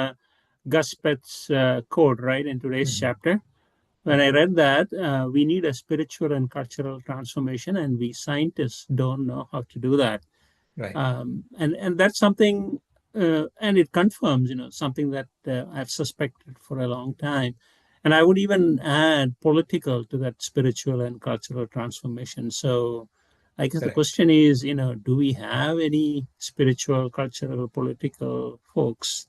Gus Pett's quote, right, in today's chapter. When I read that, we need a spiritual and cultural transformation, and we scientists don't know how to do that. Right. And that's something, and it confirms, you know, something that I've suspected for a long time. And I would even add political to that spiritual and cultural transformation. So I guess the Correct. question is, you know, do we have any spiritual, cultural, political folks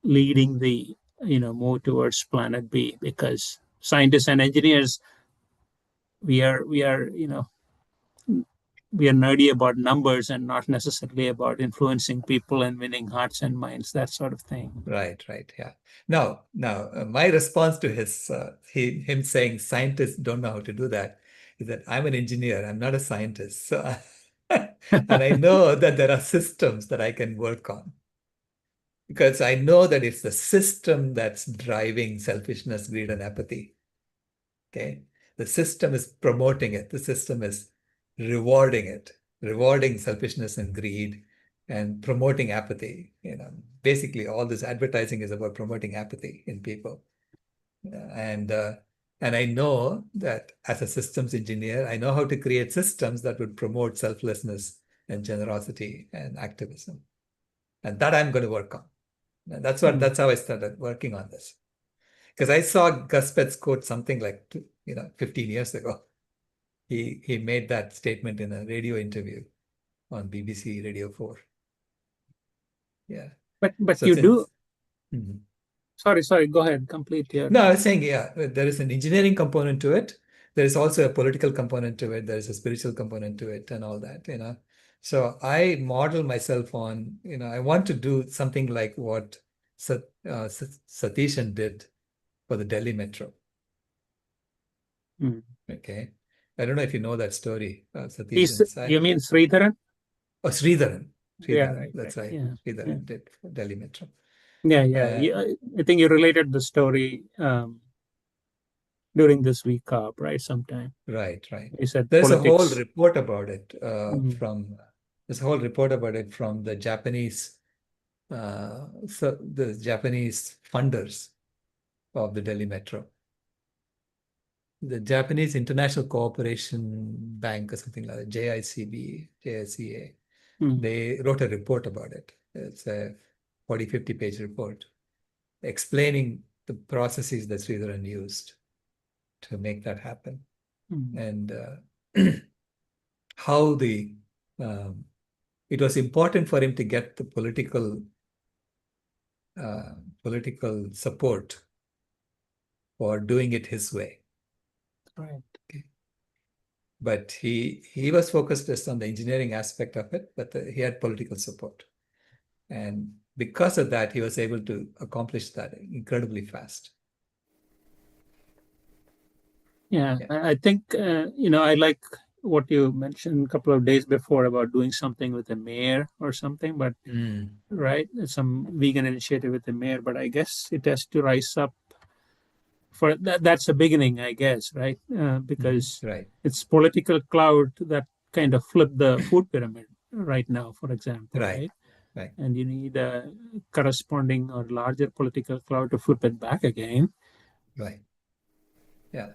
leading the, you know, move towards Planet B? Because scientists and engineers, we are, you know, we are nerdy about numbers and not necessarily about influencing people and winning hearts and minds, that sort of thing. Right, yeah. Now, my response to him saying scientists don't know how to do that is that I'm an engineer, I'm not a scientist. So, and I know that there are systems that I can work on because I know that it's the system that's driving selfishness, greed, and apathy. Okay. The system is promoting it. The system is rewarding it, rewarding selfishness and greed and promoting apathy. You know, basically all this advertising is about promoting apathy in people. And I know that as a systems engineer, I know how to create systems that would promote selflessness and generosity and activism. And that I'm going to work on. And that's how I started working on this. Because I saw Gus Pett's quote something like 15 years ago. He made that statement in a radio interview on BBC Radio 4. Yeah. But So you do. Sorry, go ahead. Complete here. No, I was saying, yeah, there is an engineering component to it. there's also a political component to it. There's a spiritual component to it and all that, So I model myself on, I want to do something like what Satishan did for the Delhi Metro. Okay. I don't know if you know that story, Satishan. You mean Sridharan? Oh, Sridharan. Yeah, right, That's right. Yeah. Sridharan did for Delhi Metro. Yeah. I think you related the story during this VCOP, right? Sometime. Right. You said There's a whole politics. report about it from the Japanese, the Japanese funders of the Delhi Metro. The Japanese International Cooperation Bank or something like that, JICA. They wrote a report about it. It's a 40, 50-page report explaining the processes that Sridharan used to make that happen. And how it was important for him to get the political support for doing it his way. Right. Okay. But he was focused just on the engineering aspect of it, but he had political support. And because of that, he was able to accomplish that incredibly fast. Yeah. I think, I like what you mentioned a couple of days before about doing something with the mayor or something, but right, some vegan initiative with the mayor, but I guess it has to rise up for that. That's a beginning, I guess, right? Because right. It's political clout that kind of flipped the food pyramid right now, for example, right? And you need a corresponding or larger political clout to flip it back again. Right. Yeah.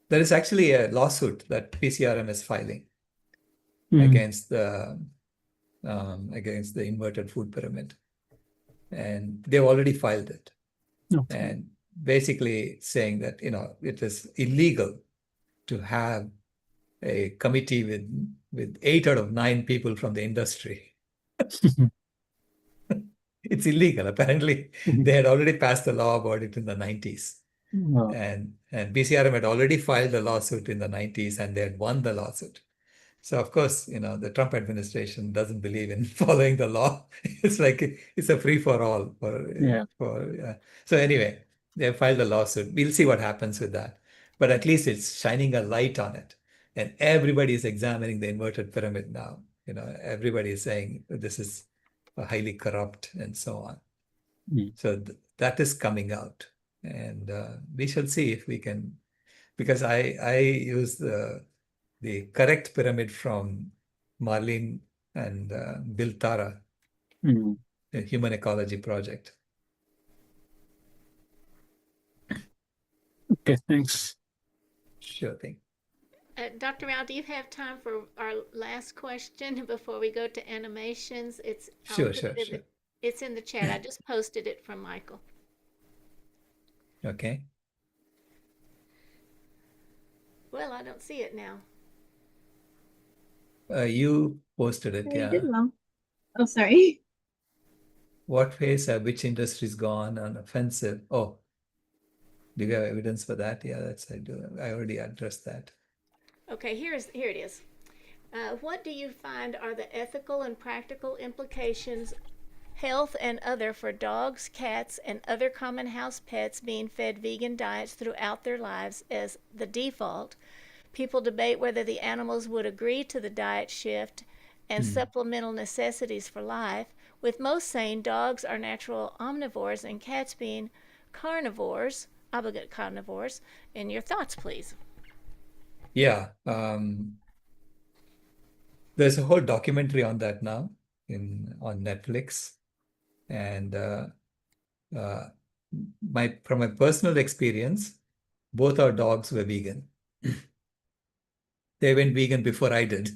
There is actually a lawsuit that PCRM is filing against the inverted food pyramid, and they've already filed it. And basically saying that it is illegal to have a committee with 8 out of 9 people from the industry. It's illegal. Apparently, they had already passed the law about it in the 90s. And BCRM had already filed a lawsuit in the 90s, and they had won the lawsuit. So, of course, the Trump administration doesn't believe in following the law. It's like it's a free-for-all. So anyway, they filed a lawsuit. We'll see what happens with that. But at least it's shining a light on it. And everybody is examining the inverted pyramid now. Everybody is saying this is highly corrupt and so on. So that is coming out. And we shall see if we can, because I use the correct pyramid from Marlene and Bill Tara, the Human Ecology Project. Okay, thanks. Sure thing. Dr. Rao, do you have time for our last question before we go to animations? Sure. It's in the chat. I just posted it from Michael. Okay. Well, I don't see it now. You posted it, You did well. Oh, sorry. What phase have which industries gone on offensive? Oh, do you have evidence for that? Yeah, I do. I already addressed that. Okay, here it is. What do you find are the ethical and practical implications, health and other, for dogs, cats, and other common house pets being fed vegan diets throughout their lives as the default? People debate whether the animals would agree to the diet shift and supplemental necessities for life, with most saying dogs are natural omnivores and cats being carnivores, obligate carnivores. And your thoughts, please. Yeah. There's a whole documentary on that now on Netflix. And from my personal experience, both our dogs were vegan. They went vegan before I did.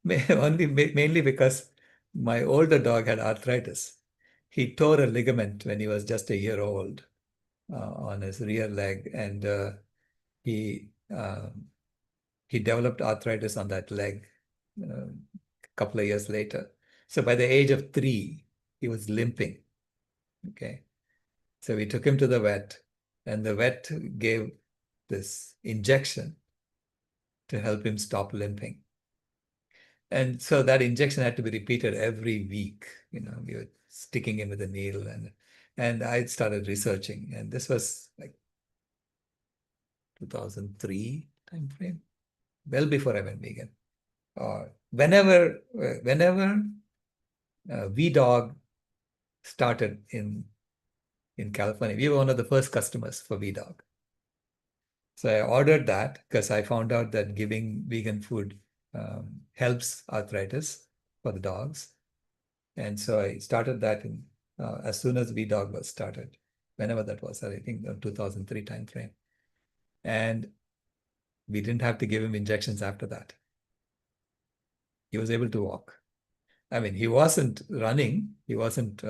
Mainly because my older dog had arthritis. He tore a ligament when he was just a year old on his rear leg, and he developed arthritis on that leg a couple of years later. So by the age of 3, he was limping. Okay. So we took him to the vet, And the vet gave this injection to help him stop limping. And so that injection had to be repeated every week. We were sticking him with a needle, and I started researching, and this was like 2003 time frame, well before I went vegan. Or whenever VDog started in California, we were one of the first customers for VDog. So I ordered that because I found out that giving vegan food helps arthritis for the dogs. And so I started that as soon as VDog was started, whenever that was, I think 2003 timeframe. And we didn't have to give him injections after that. He was able to walk. I mean, he wasn't running. He wasn't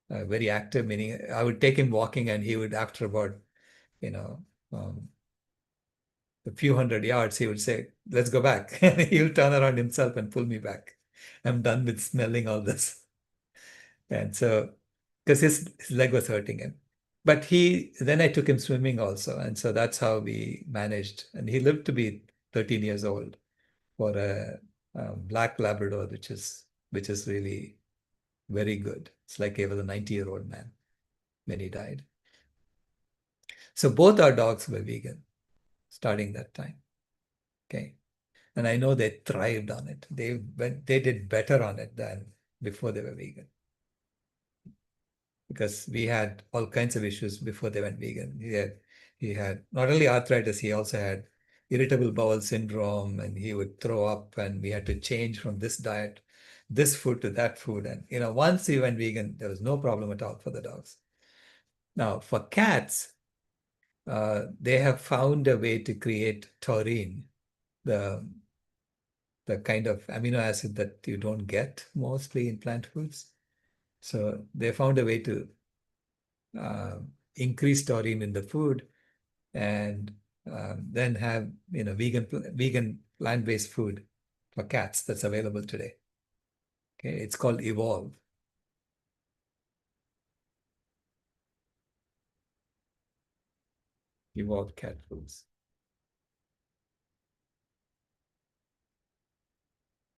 very active, meaning I would take him walking and he would, after about, a few hundred yards, he would say, let's go back. And he'll turn around himself and pull me back. I'm done with smelling all this. And so, because his leg was hurting him. But then I took him swimming also. And so that's how we managed. And he lived to be 13 years old for a black Labrador, which is really very good. It's like he was a 90-year-old man when he died. So both our dogs were vegan starting that time. Okay. And I know they thrived on it. They did better on it than before they were vegan. Because we had all kinds of issues before they went vegan. He had not only arthritis, he also had irritable bowel syndrome, and he would throw up, and we had to change from this diet, this food to that food. And once he went vegan, there was no problem at all for the dogs. Now for cats, they have found a way to create taurine, the kind of amino acid that you don't get mostly in plant foods. So they found a way to increase taurine in the food, and then have vegan plant-based food for cats that's available today. Okay, it's called Evolve. Evolve cat foods.